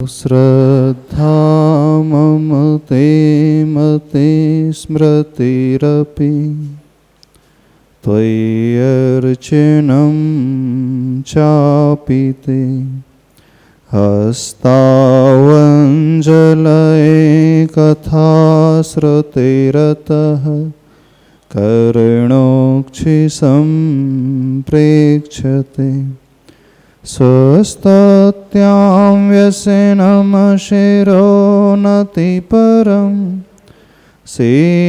श्रद्धा मम ते मते स्मृतिरपि त्वय्यर्चनं चापि ते हस्तावञ्जलये कथाश्रुतिरतः कर्णोक्षिसम्प्रेक्ष्यते स्वस्तत्यां व्यसनमशिरो नतिपरं सेवेदृशीयेन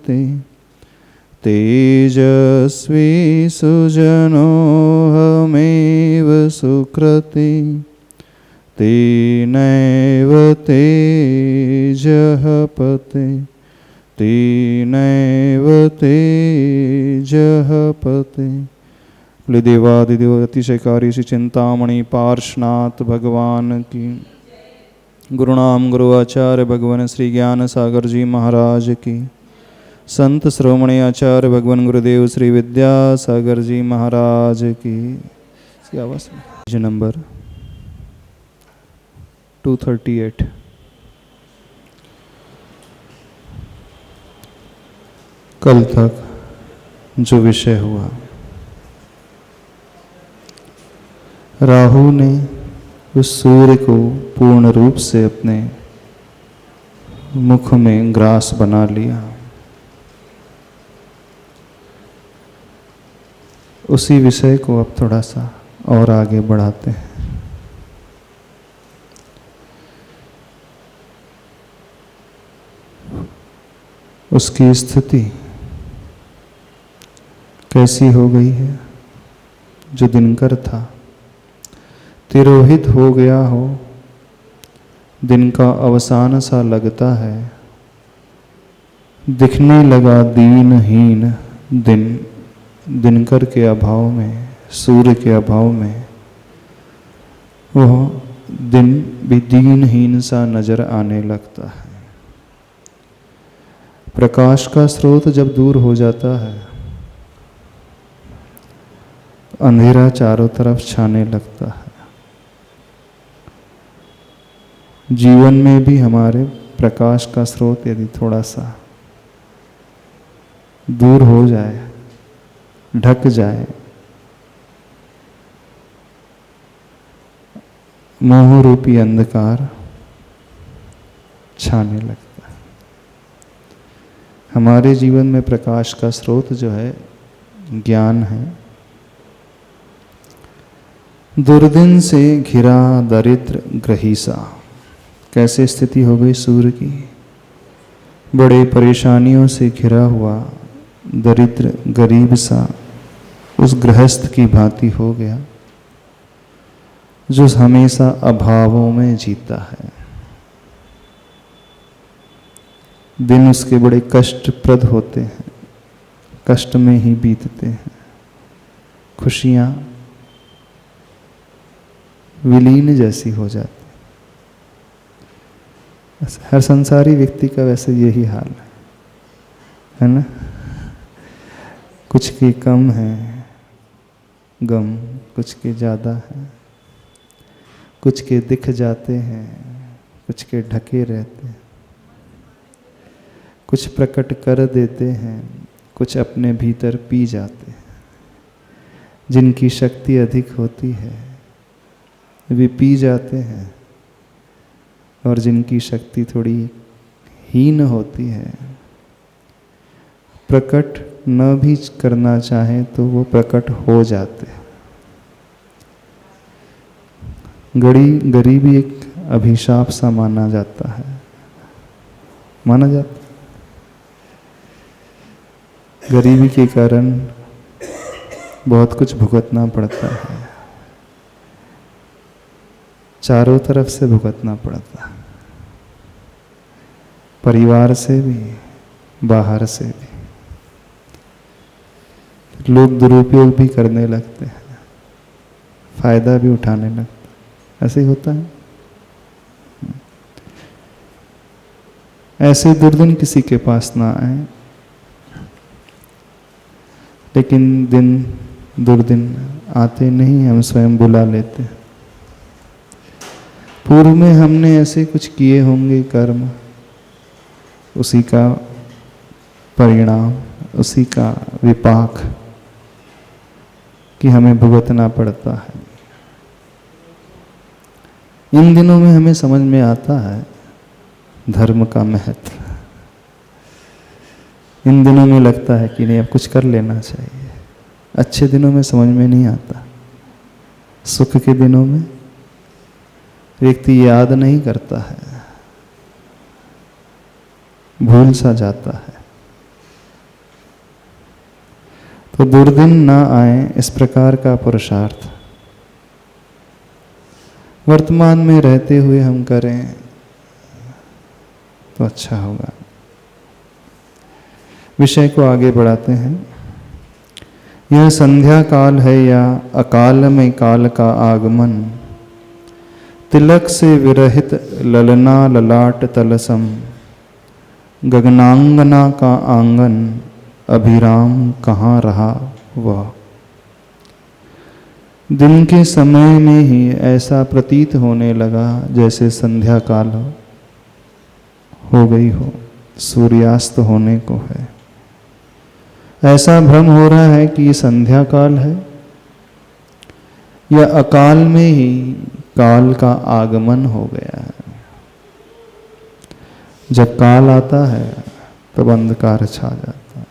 ते तेजस्वी सुजनोऽहमेव सुकृती तेनैव तेजः पते तेनैव तेजः पते। देवादिदेव अतिशयकारी श्री चिंतामणि पार्श्वनाथ भगवान की, गुरुनाम गुरु आचार्य भगवान श्री ज्ञान सागर जी महाराज की, संत श्रोमणी आचार्य भगवान गुरुदेव श्री विद्यासागर जी महाराज की। नंबर 238। कल तक जो विषय हुआ, राहु ने उस सूर्य को पूर्ण रूप से अपने मुख में ग्रास बना लिया। उसी विषय को अब थोड़ा सा और आगे बढ़ाते हैं। उसकी स्थिति कैसी हो गई है? जो दिनकर था तिरोहित हो गया हो, दिन का अवसान सा लगता है, दिखने लगा दीनहीन दिन। दिनकर के अभाव में, सूर्य के अभाव में वह दिन भी दीनहीन सा नजर आने लगता है। प्रकाश का स्रोत जब दूर हो जाता है, अंधेरा चारों तरफ छाने लगता है। जीवन में भी हमारे प्रकाश का स्रोत यदि थोड़ा सा दूर हो जाए, ढक जाए, मोह रूपी अंधकार छाने लगता है। हमारे जीवन में प्रकाश का स्रोत जो है ज्ञान है। दुर्दिन से घिरा दरिद्र ग्रहीसा, कैसे स्थिति हो गई सूर्य की? बड़े परेशानियों से घिरा हुआ दरिद्र गरीब सा उस गृहस्थ की भांति हो गया जो हमेशा अभावों में जीता है। दिन उसके बड़े कष्टप्रद होते हैं, कष्ट में ही बीतते हैं। खुशियां विलीन जैसी हो जाती। हर संसारी व्यक्ति का वैसे यही हाल है ना? कुछ के कम है गम, कुछ के ज़्यादा है, कुछ के दिख जाते हैं, कुछ के ढके रहते हैं, कुछ प्रकट कर देते हैं, कुछ अपने भीतर पी जाते हैं। जिनकी शक्ति अधिक होती है वे पी जाते हैं, और जिनकी शक्ति थोड़ी हीन होती है, प्रकट न भी करना चाहे तो वो प्रकट हो जाते हैं। गरीबी एक अभिशाप सा माना जाता है, माना जाता है। गरीबी के कारण बहुत कुछ भुगतना पड़ता है, चारों तरफ से भुगतना पड़ता है, परिवार से भी, बाहर से भी। लोग दुरुपयोग भी करने लगते हैं, फायदा भी उठाने लगते हैं। ऐसे ही होता है। ऐसे दुर्दिन किसी के पास ना आए, लेकिन दिन दुर्दिन आते नहीं, हम स्वयं बुला लेते हैं। पूर्व में हमने ऐसे कुछ किए होंगे कर्म, उसी का परिणाम, उसी का विपाक कि हमें भुगतना पड़ता है। इन दिनों में हमें समझ में आता है धर्म का महत्व। इन दिनों में लगता है कि नहीं, अब कुछ कर लेना चाहिए। अच्छे दिनों में समझ में नहीं आता, सुख के दिनों में व्यक्ति याद नहीं करता है, भूल सा जाता है। तो दुर्दिन ना आए, इस प्रकार का पुरुषार्थ वर्तमान में रहते हुए हम करें तो अच्छा होगा। विषय को आगे बढ़ाते हैं। यह संध्या काल है या अकाल में काल का आगमन, तिलक से विरहित ललना ललाट तलसम, गगनांगना का आंगन अभिराम कहाँ रहा वह। दिन के समय में ही ऐसा प्रतीत होने लगा जैसे संध्या काल हो गई हो, सूर्यास्त होने को है। ऐसा भ्रम हो रहा है कि ये संध्या काल है या अकाल में ही काल का आगमन हो गया है। जब काल आता है तब अंधकार छा जाता है,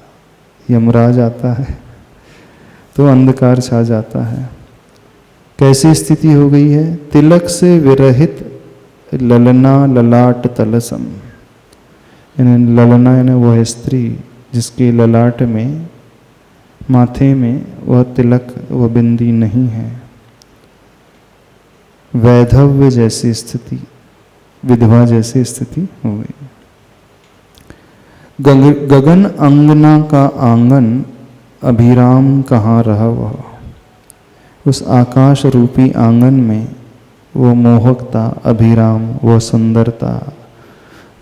यमराज आता है तो अंधकार छा जाता है। कैसी स्थिति हो गई है? तिलक से विरहित ललना ललाट तलसम, यानी ललना यानी वह स्त्री जिसके ललाट में, माथे में वह तिलक, वह बिंदी नहीं है। वैधव्य जैसी स्थिति, विधवा जैसी स्थिति हो गई। गगन अंगना का आंगन अभिराम कहाँ रहा वह। उस आकाश रूपी आंगन में वो मोहकता, अभिराम, वो सुंदरता,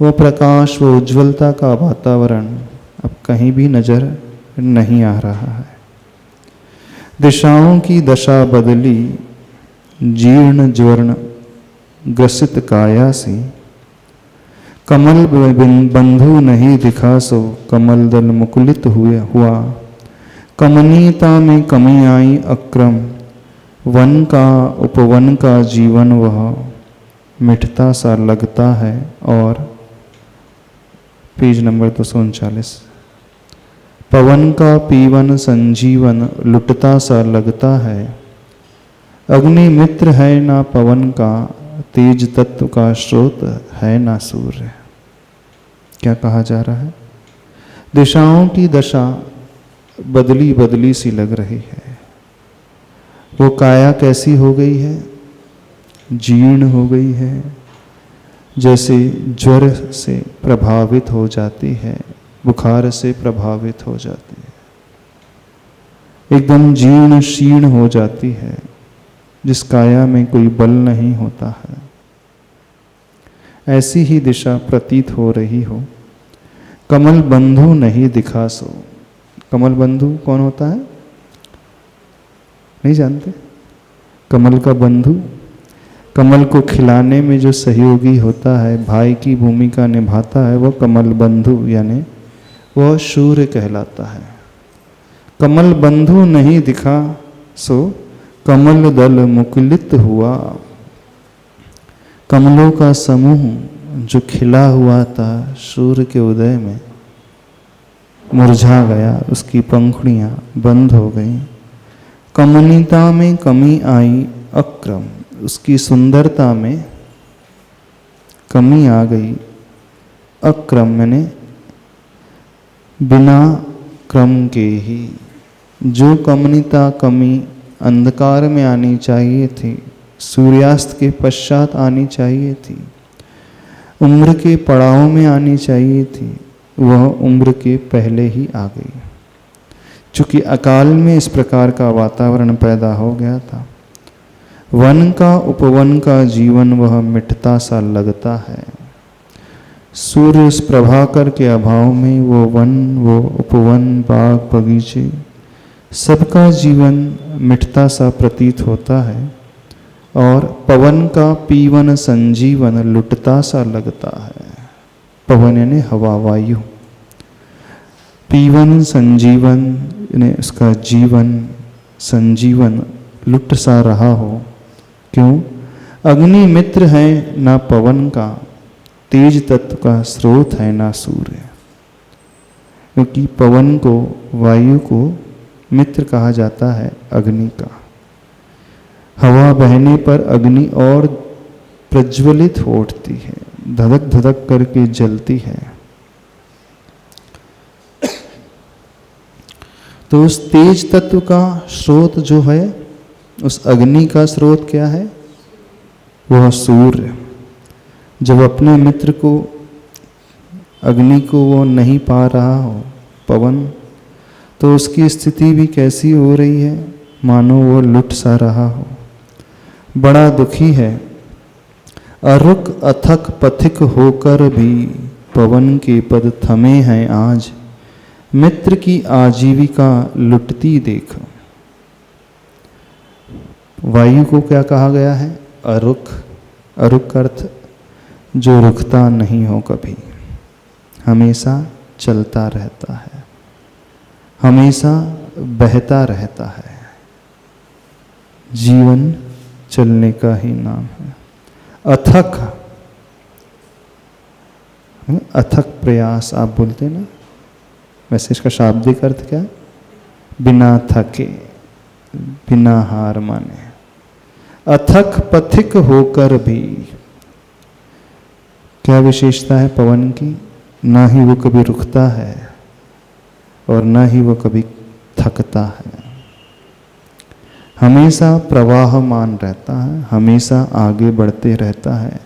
वो प्रकाश, वो उज्ज्वलता का वातावरण अब कहीं भी नजर नहीं आ रहा है। दिशाओं की दशा बदली, जीर्ण ज्वर्ण ग्रसित काया सी, कमल बंधु नहीं दिखा सो, कमल दल मुकुलित हुआ। कमनीयता में कमी आई अक्रम, वन का उपवन का जीवन वह मिठता सा लगता है। और पेज नंबर 239, पवन का पीवन संजीवन लुटता सा लगता है। अग्नि मित्र है ना पवन का, तेज तत्व का स्रोत है ना सूर्य। क्या कहा जा रहा है? दिशाओं की दशा बदली बदली सी लग रही है। वो काया कैसी हो गई है? जीर्ण हो गई है, जैसे ज्वर से प्रभावित हो जाती है, बुखार से प्रभावित हो जाती है, एकदम जीर्ण शीर्ण हो जाती है, जिस काया में कोई बल नहीं होता है। ऐसी ही दिशा प्रतीत हो रही हो। कमल बंधु नहीं दिखा सो। कमल बंधु कौन होता है? नहीं जानते? कमल का बंधु, कमल को खिलाने में जो सहयोगी होता है, भाई की भूमिका निभाता है, वह कमल बंधु यानी वह सूर्य कहलाता है। कमल बंधु नहीं दिखा सो, कमल दल मुकुलित हुआ। कमलों का समूह जो खिला हुआ था सूर्य के उदय में, मुरझा गया, उसकी पंखुड़ियां बंद हो गईं। कमनीयता में कमी आई अक्रम, उसकी सुंदरता में कमी आ गई। अक्रम मैंने बिना क्रम के ही। जो कमनीयता, कमी अंधकार में आनी चाहिए थी, सूर्यास्त के पश्चात आनी चाहिए थी, उम्र के पड़ाव में आनी चाहिए थी, वह उम्र के पहले ही आ गई। चूंकि अकाल में इस प्रकार का वातावरण पैदा हो गया था। वन का उपवन का जीवन वह मिठता सा लगता है। सूर्य उस प्रभाकर के अभाव में वो वन, वो उपवन, बाग बगीचे सबका जीवन मिटता सा प्रतीत होता है और पवन का पीवन संजीवन लुटता सा लगता है। पवन यानी हवा, वायु, पीवन संजीवन यानी उसका जीवन संजीवन लुट सा रहा हो। क्यों? अग्नि मित्र है ना पवन का, तेज तत्व का स्रोत है ना सूर्य। क्योंकि पवन को, वायु को मित्र कहा जाता है अग्नि का। हवा बहने पर अग्नि और प्रज्वलित हो उठती है, धधक धधक करके जलती है। तो उस तेज तत्व का स्रोत जो है, उस अग्नि का स्रोत क्या है? वह सूर्य। जब अपने मित्र को, अग्नि को वो नहीं पा रहा हो, पवन, तो उसकी स्थिति भी कैसी हो रही है? मानो वो लुट सा रहा हो, बड़ा दुखी है। अरुक अथक पथिक होकर भी पवन के पद थमे हैं आज, मित्र की आजीविका लुटती देख। वायु को क्या कहा गया है? अरुक। अरुक का अर्थ जो रुकता नहीं हो कभी, हमेशा चलता रहता है, हमेशा बहता रहता है। जीवन चलने का ही नाम है। अथक, अथक प्रयास आप बोलते ना, वैसे इसका शाब्दिक अर्थ क्या है? बिना थके, बिना हार माने। अथक पथिक होकर भी, क्या विशेषता है पवन की? ना ही वो कभी रुकता है और ना ही वो कभी थकता है, हमेशा प्रवाहमान रहता है, हमेशा आगे बढ़ते रहता है,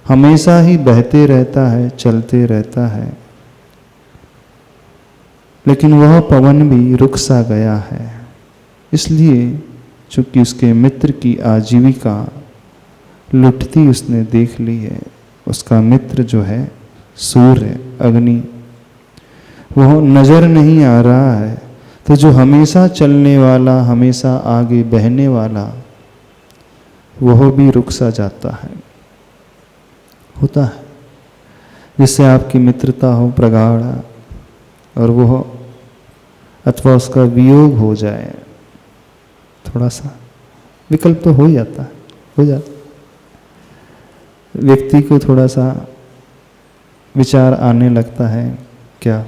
हमेशा ही बहते रहता है, चलते रहता है। लेकिन वह पवन भी रुक सा गया है, इसलिए चूंकि उसके मित्र की आजीविका लुटती उसने देख ली है। उसका मित्र जो है सूर्य, अग्नि, वह नजर नहीं आ रहा है। तो जो हमेशा चलने वाला, हमेशा आगे बहने वाला, वह भी रुक सा जाता है। होता है जिससे आपकी मित्रता हो प्रगाढ़ और वह, अथवा उसका वियोग हो जाए, थोड़ा सा विकल्प तो हो जाता है, हो जाता। व्यक्ति को थोड़ा सा विचार आने लगता है, क्या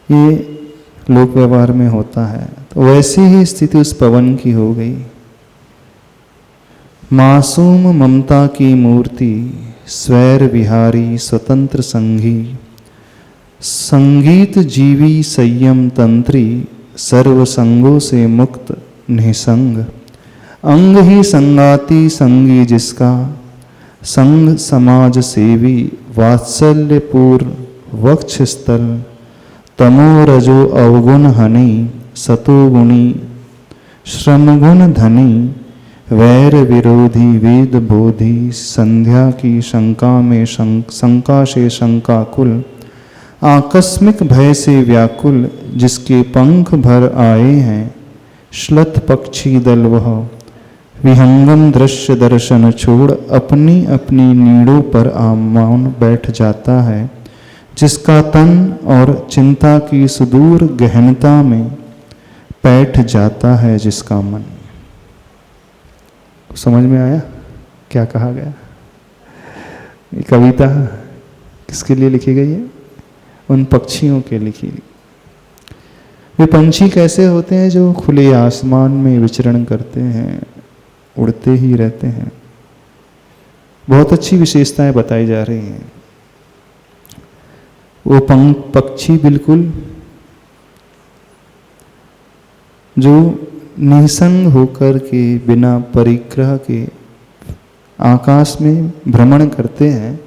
ये लोक व्यवहार में होता है। तो वैसी ही स्थिति उस पवन की हो गई। मासूम ममता की मूर्ति, स्वैर विहारी स्वतंत्र संगी, संगीत जीवी संयम तंत्री, सर्व संगों से मुक्त निसंग, अंग ही संगाती संगी जिसका, संग समाज सेवी वात्सल्यपूर्ण वक्षस्थल, तमो रजो अवगुण हनि सतोगुणी श्रमगुण धनी, वैर विरोधी वेद बोधी, संध्या की शंका में शंका से शंकाकुल, आकस्मिक भय से व्याकुल, जिसके पंख भर आए हैं श्लथ पक्षी दल, वह विहंगम दृश्य दर्शन छोड़ अपनी अपनी नीड़ों पर आमौन बैठ जाता है, जिसका तन और चिंता की सुदूर गहनता में बैठ जाता है जिसका मन। समझ में आया क्या कहा गया? ये कविता किसके लिए लिखी गई है? उन पक्षियों के लिखी गई। वे पंछी कैसे होते हैं? जो खुले आसमान में विचरण करते हैं, उड़ते ही रहते हैं। बहुत अच्छी विशेषताएं बताई जा रही हैं। वो पक्षी बिल्कुल जो निसंग होकर के बिना परिग्रह के आकाश में भ्रमण करते हैं,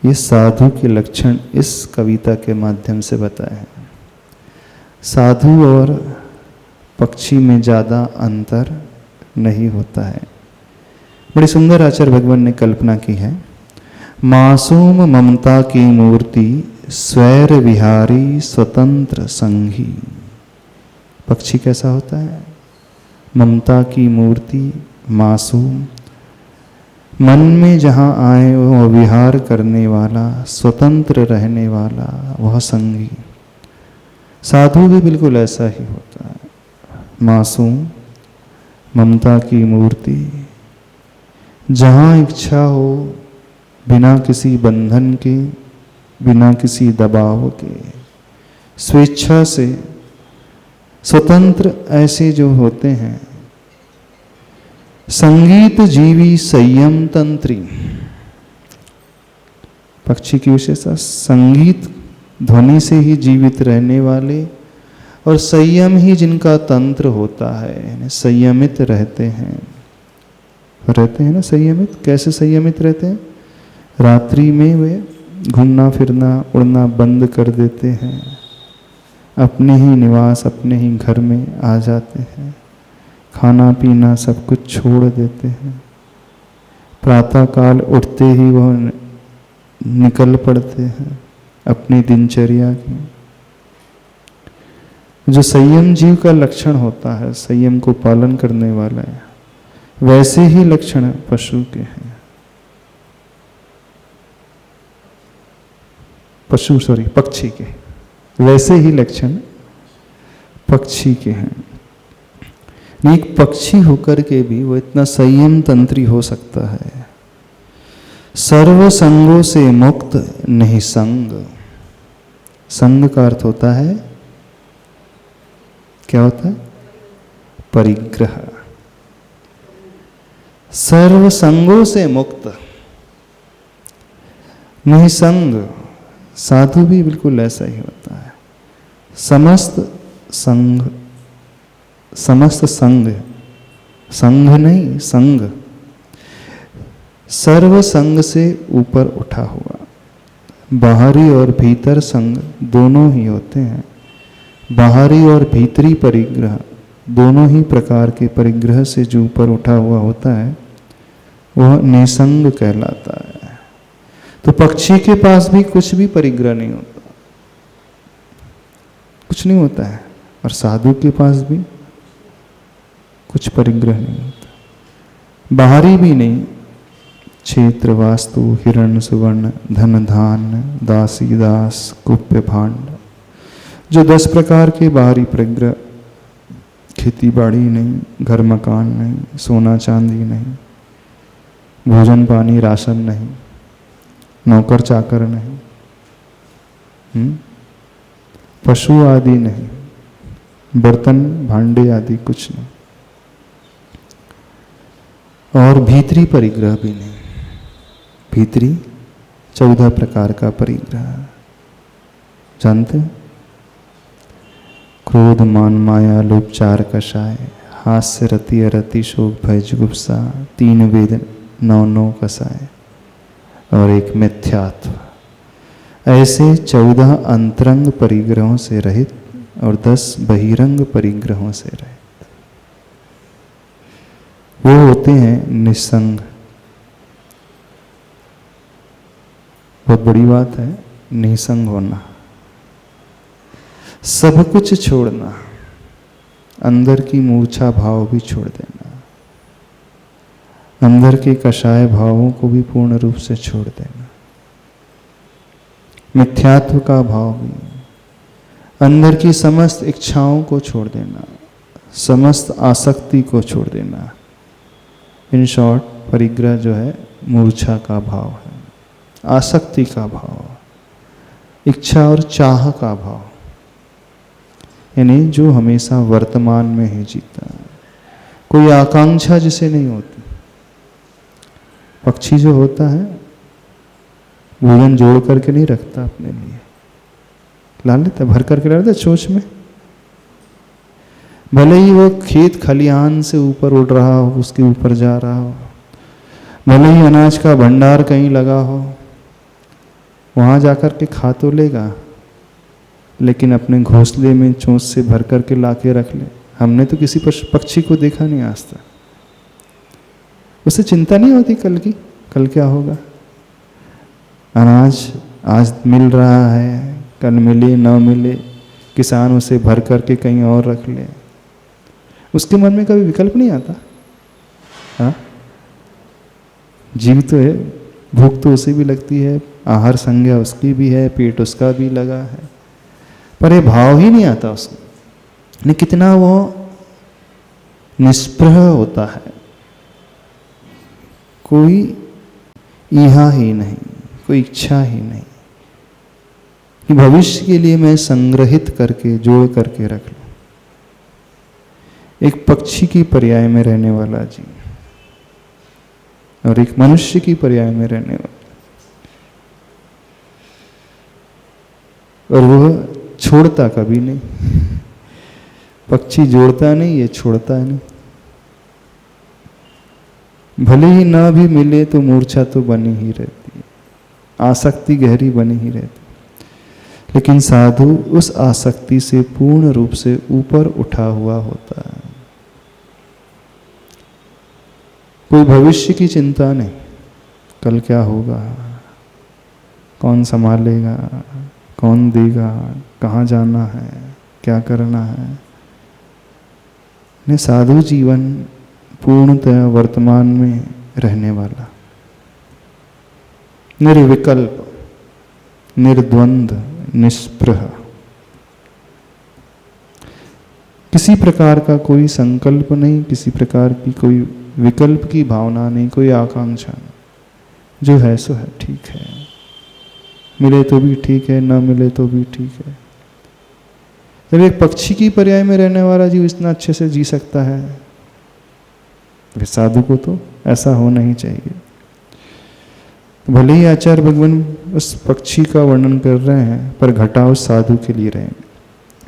ये साधु के लक्षण इस कविता के माध्यम से बताए हैं। साधु और पक्षी में ज़्यादा अंतर नहीं होता है। बड़ी सुंदर आचार्य भगवान ने कल्पना की है। मासूम ममता की मूर्ति, स्वैर विहारी स्वतंत्र संगी। पक्षी कैसा होता है? ममता की मूर्ति, मासूम, मन में जहाँ आए वह विहार करने वाला, स्वतंत्र रहने वाला, वह संगी। साधु भी बिल्कुल ऐसा ही होता है, मासूम, ममता की मूर्ति, जहाँ इच्छा हो, बिना किसी बंधन के, बिना किसी दबाव के, स्वेच्छा से स्वतंत्र, ऐसे जो होते हैं। संगीत जीवी संयम तंत्री, पक्षी की विशेषता संगीत ध्वनि से ही जीवित रहने वाले और संयम ही जिनका तंत्र होता है, संयमित रहते हैं ना। संयमित कैसे संयमित रहते हैं? रात्रि में वे घूमना फिरना उड़ना बंद कर देते हैं, अपने ही निवास अपने ही घर में आ जाते हैं, खाना पीना सब कुछ छोड़ देते हैं, प्रातःकाल उठते ही वह निकल पड़ते हैं अपनी दिनचर्या की। जो संयम जीव का लक्षण होता है, संयम को पालन करने वाला है, वैसे ही लक्षण पशु के हैं। पक्षी के वैसे ही लक्षण पक्षी के हैं। एक पक्षी होकर के भी वो इतना संयम तंत्री हो सकता है। सर्व संगों से मुक्त निसंग। संग का अर्थ होता है, क्या होता है? परिग्रह। सर्व संगों से मुक्त, निसंग। साधु भी बिल्कुल ऐसा ही होता है। समस्त संग, संग नहीं, संग, सर्व संग से ऊपर उठा हुआ। बाहरी और भीतर संग दोनों ही होते हैं। बाहरी और भीतरी परिग्रह, दोनों ही प्रकार के परिग्रह से जो ऊपर उठा हुआ होता है वह निसंग कहलाता है। तो पक्षी के पास भी कुछ भी परिग्रह नहीं होता, कुछ नहीं होता है, और साधु के पास भी कुछ परिग्रह नहीं होता। बाहरी भी नहीं, क्षेत्र वास्तु हिरण सुवर्ण धन धान दासी दास कुप्य भांड, जो 10 प्रकार के बाहरी परिग्रह, खेती बाड़ी नहीं, घर मकान नहीं, सोना चांदी नहीं, भोजन पानी राशन नहीं, नौकर चाकर नहीं, पशु आदि नहीं, बर्तन भांडे आदि कुछ नहीं, और भीतरी परिग्रह भी नहीं। भीतरी 14 प्रकार का परिग्रह जानते हैं? क्रोध मान माया लोभ चार कषाय, हास्य रति अरति शोक भय जुगुप्सा, 3 वेद 9 कषाय और 1 मिथ्यात्व। ऐसे 14 अंतरंग परिग्रहों से रहित और 10 बहिरंग परिग्रहों से रहित वो होते हैं निसंग। बहुत बड़ी बात है निसंग होना, सब कुछ छोड़ना, अंदर की मूर्छा भाव भी छोड़ देना, अंदर के कषाय भावों को भी पूर्ण रूप से छोड़ देना, मिथ्यात्व का भाव भी, अंदर की समस्त इच्छाओं को छोड़ देना, समस्त आसक्ति को छोड़ देना। इन शॉर्ट परिग्रह जो है मूर्छा का भाव है, आसक्ति का भाव, इच्छा और चाह का भाव, यानी जो हमेशा वर्तमान में ही जीता है, कोई आकांक्षा जिसे नहीं होती। पक्षी जो होता है भोजन जोड़ करके नहीं रखता अपने लिए, ला लेता, भर करके ला लेता चोंच में। भले ही वो खेत खलिहान से ऊपर उड़ रहा हो, उसके ऊपर जा रहा हो, भले ही अनाज का भंडार कहीं लगा हो, वहां जाकर के खा तो लेगा, लेकिन अपने घोंसले में चोंच से भर करके लाके रख ले। हमने तो किसी पक्षी को देखा नहीं आज तक। उसे चिंता नहीं होती कल क्या होगा। अनाज आज मिल रहा है, कल मिले न मिले, किसान उसे भर करके कहीं और रख ले, उसके मन में कभी विकल्प नहीं आता। हाँ, जीव तो है, भूख तो उसे भी लगती है, आहार संज्ञा उसकी भी है, पेट उसका भी लगा है, पर ये भाव ही नहीं आता उसको। नहीं, कितना वो निष्प्रह होता है, कोई ईहा ही नहीं, कोई इच्छा ही नहीं कि भविष्य के लिए मैं संग्रहित करके जोड़ करके रख लूं। एक पक्षी की पर्याय में रहने वाला जीव और एक मनुष्य की पर्याय में रहने वाला, और वह छोड़ता कभी नहीं। पक्षी जोड़ता नहीं, ये छोड़ता नहीं। भले ही ना भी मिले तो मूर्छा तो बनी ही रहती है, आसक्ति गहरी बनी ही रहती, लेकिन साधु उस आसक्ति से पूर्ण रूप से ऊपर उठा हुआ होता है। कोई भविष्य की चिंता नहीं, कल क्या होगा, कौन संभालेगा, कौन देगा, कहाँ जाना है, क्या करना है। ने साधु जीवन पूर्णतः वर्तमान में रहने वाला, निर्विकल्प, निर्द्वंद, निष्प्रह, किसी प्रकार का कोई संकल्प नहीं, किसी प्रकार की कोई विकल्प की भावना नहीं, कोई आकांक्षा नहीं। जो है सो है, ठीक है, मिले तो भी ठीक है, ना मिले तो भी ठीक है। जब एक पक्षी की पर्याय में रहने वाला जीव इतना अच्छे से जी सकता है, फिर साधु को तो ऐसा होना ही चाहिए। भले ही आचार्य भगवान उस पक्षी का वर्णन कर रहे हैं, पर घटा उस साधु के लिए रहे।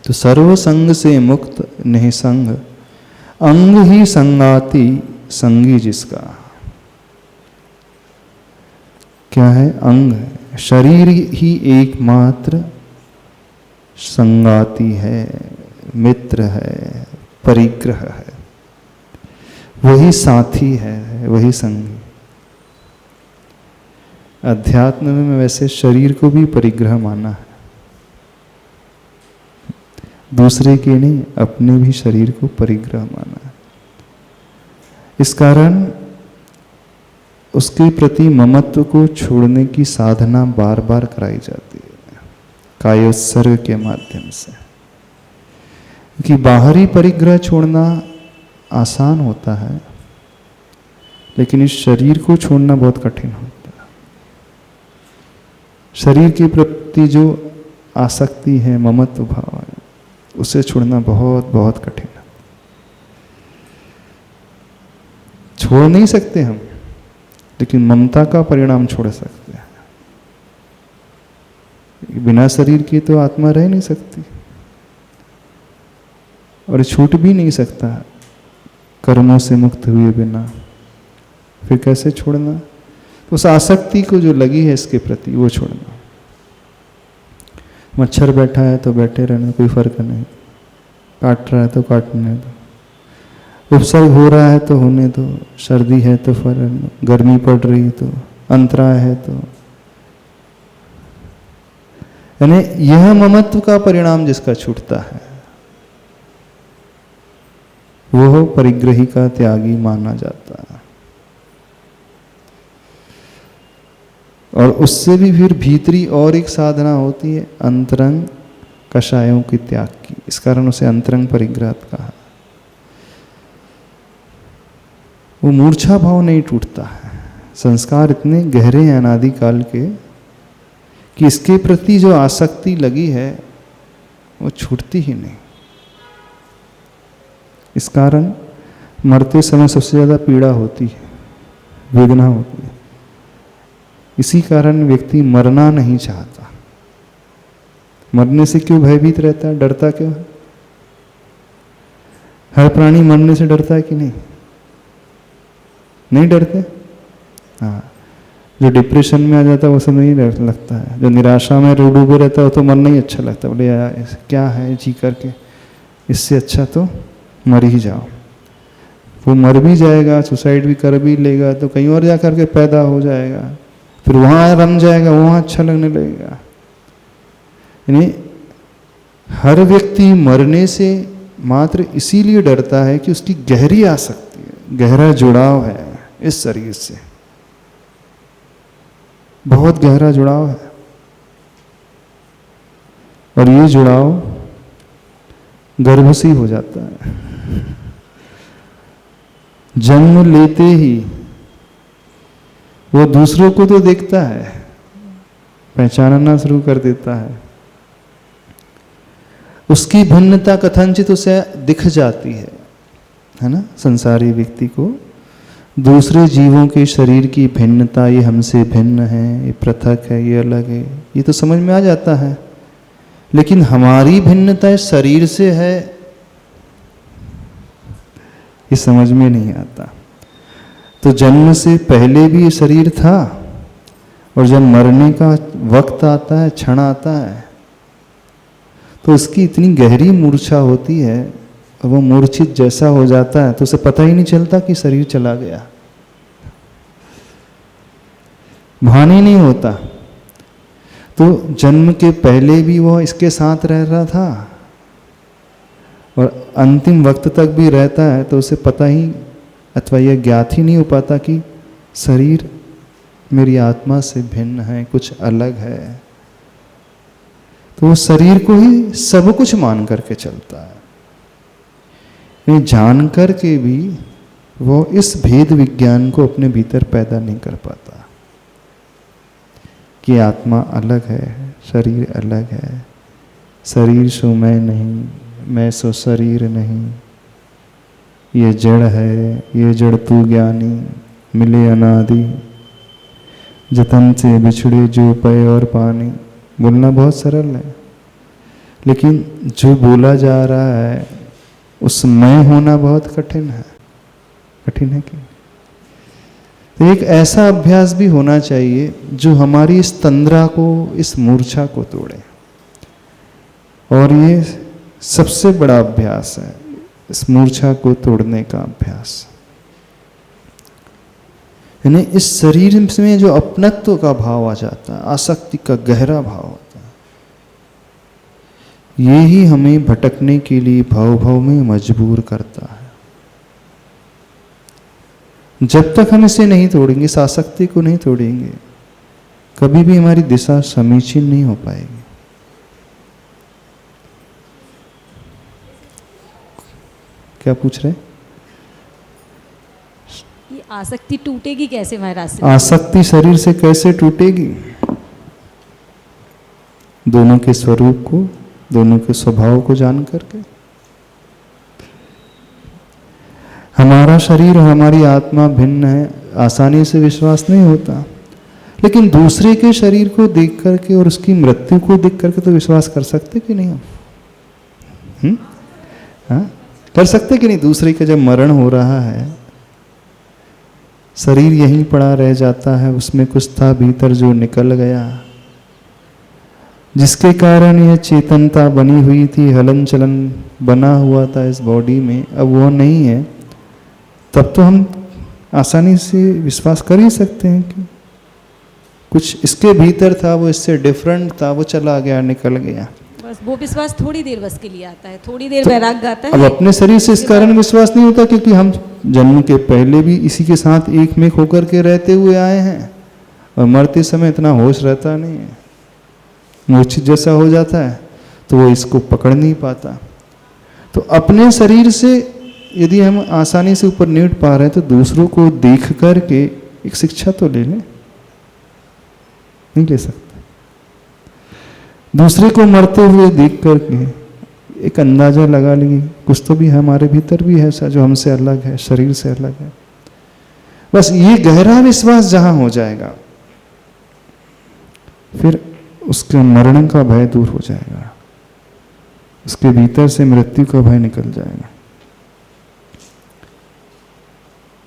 तो सर्व संग से मुक्त निसंग, अंग ही संगाति संगी जिसका। क्या है? अंग, शरीर ही एकमात्र संगाति है, मित्र है, परिग्रह है, वही साथी है, वही संगी। अध्यात्म में वैसे शरीर को भी परिग्रह माना है, दूसरे के नहीं, अपने भी शरीर को परिग्रह माना है। इस कारण उसके प्रति ममत्व को छोड़ने की साधना बार बार कराई जाती है कायोत्सर्ग के माध्यम से, कि बाहरी परिग्रह छोड़ना आसान होता है, लेकिन इस शरीर को छोड़ना बहुत कठिन होता है। शरीर के प्रति जो आसक्ति है, ममत्व भाव है, उसे छोड़ना बहुत बहुत कठिन है। छोड़ नहीं सकते हम, लेकिन ममता का परिणाम छोड़ सकते हैं। बिना शरीर के तो आत्मा रह नहीं सकती, और छूट भी नहीं सकता कर्मों से मुक्त हुए बिना। फिर कैसे छोड़ना? उस आसक्ति को जो लगी है इसके प्रति, वो छोड़ना। मच्छर बैठा है तो बैठे रहना, कोई फर्क नहीं। काट रहा है तो काटने दो, उपसर्ग हो रहा है तो होने दो, सर्दी है तो फर्क, गर्मी पड़ रही है तो, अंतराय है तो, यानी यह ममत्व का परिणाम जिसका छूटता है, वो परिग्रही का त्यागी माना जाता है। और उससे भी फिर भीतरी और एक साधना होती है अंतरंग कषायों के त्याग की। इस कारण उसे अंतरंग परिग्रह कहा। वो मूर्छा भाव नहीं टूटता है। संस्कार इतने गहरे हैं अनादिकाल के कि इसके प्रति जो आसक्ति लगी है वो छूटती ही नहीं। इस कारण मरते समय सबसे ज्यादा पीड़ा होती है, वेदना होती है। इसी कारण व्यक्ति मरना नहीं चाहता। मरने से क्यों भयभीत रहता है, डरता क्यों है? हर प्राणी मरने से डरता है कि नहीं? नहीं डरते? हाँ, जो डिप्रेशन में आ जाता है वो सब नहीं लगता है। जो निराशा में डूबे रहता है वो तो मरना ही अच्छा लगता है। बोले यार क्या है जी करके, इससे अच्छा तो मर ही जाओ। वो मर भी जाएगा, सुसाइड भी कर भी लेगा तो कहीं और जा करके पैदा हो जाएगा, फिर वहाँ रम जाएगा, वहाँ अच्छा लगने लगेगा। यानी हर व्यक्ति मरने से मात्र इसीलिए डरता है कि उसकी गहरी आसक्ति है, गहरा जुड़ाव है इस शरीर से, बहुत गहरा जुड़ाव है। और ये जुड़ाव गर्भ से ही हो जाता है। जन्म लेते ही वो दूसरों को तो देखता है, पहचानना शुरू कर देता है, उसकी भिन्नता कथनचित उसे दिख जाती है ना। संसारी व्यक्ति को दूसरे जीवों के शरीर की भिन्नता, ये हमसे भिन्न है, ये पृथक है, ये अलग है, ये तो समझ में आ जाता है। लेकिन हमारी भिन्नता इस शरीर से है, ये समझ में नहीं आता। तो जन्म से पहले भी ये शरीर था, और जब मरने का वक्त आता है, क्षण आता है, तो उसकी इतनी गहरी मूर्छा होती है, और वो मूर्छित जैसा हो जाता है तो उसे पता ही नहीं चलता कि शरीर चला गया, भान ही नहीं होता। तो जन्म के पहले भी वो इसके साथ रह रहा था, और अंतिम वक्त तक भी रहता है, तो उसे पता ही अथवा यह ज्ञात ही नहीं हो पाता कि शरीर मेरी आत्मा से भिन्न है, कुछ अलग है। तो वो शरीर को ही सब कुछ मान करके चलता है। ये जान करके भी वो इस भेद विज्ञान को अपने भीतर पैदा नहीं कर पाता कि आत्मा अलग है, शरीर अलग है, शरीर सो मैं नहीं, मैं सो शरीर नहीं, ये जड़ है, ये जड़ तू ज्ञानी, मिले अनादि, जतन से बिछड़े जो पे और पानी। बोलना बहुत सरल है, लेकिन जो बोला जा रहा है उस मैं होना बहुत कठिन है। कठिन है कि तो एक ऐसा अभ्यास भी होना चाहिए जो हमारी इस तंद्रा को, इस मूर्छा को तोड़े। और ये सबसे बड़ा अभ्यास है, इस मूर्छा को तोड़ने का अभ्यास। यानी इस शरीर में जो अपनत्व का भाव आ जाता है, आसक्ति का गहरा भाव होता है, ये ही हमें भटकने के लिए भाव भाव में मजबूर करता है। जब तक हम इसे नहीं तोड़ेंगे, इस आसक्ति को नहीं तोड़ेंगे, कभी भी हमारी दिशा समीचीन नहीं हो पाएगी। क्या पूछ रहे? ये आसक्ति टूटेगी कैसे महाराज? आसक्ति शरीर से कैसे टूटेगी? दोनों के स्वरूप को, दोनों के स्वभाव को जान करके। हमारा शरीर और हमारी आत्मा भिन्न है, आसानी से विश्वास नहीं होता। लेकिन दूसरे के शरीर को देख करके और उसकी मृत्यु को देख करके तो विश्वास कर सकते कि नहीं हम? हाँ, कर सकते कि नहीं? दूसरे का जब मरण हो रहा है, शरीर यहीं पड़ा रह जाता है, उसमें कुछ था भीतर जो निकल गया, जिसके कारण यह चेतनता बनी हुई थी, हलन चलन बना हुआ था इस बॉडी में, अब वो नहीं है। तब तो हम आसानी से विश्वास कर ही सकते हैं कि कुछ इसके भीतर था, वो इससे डिफरेंट था, वो चला गया, निकल गया। बस वो विश्वास थोड़ी देर बस के लिए आता है, थोड़ी देर वैराग्य आता है। अब अपने शरीर से इस कारण विश्वास नहीं होता क्योंकि हम जन्म के पहले भी इसी के साथ एक में होकर के रहते हुए आए हैं, और मरते समय इतना होश रहता नहीं है, मूर्छित जैसा हो जाता है, तो वो इसको पकड़ नहीं पाता। तो अपने शरीर से यदि हम आसानी से ऊपर नहीं उठ पा रहे हैं, तो दूसरों को देख करके एक शिक्षा तो ले लें। नहीं ले सकते। दूसरे को मरते हुए देख करके एक अंदाजा लगा लेंगे, कुछ तो भी हमारे भीतर भी है ऐसा जो हमसे अलग है, शरीर से अलग है। बस ये गहरा विश्वास जहां हो जाएगा, फिर उसके मरण का भय दूर हो जाएगा, उसके भीतर से मृत्यु का भय निकल जाएगा।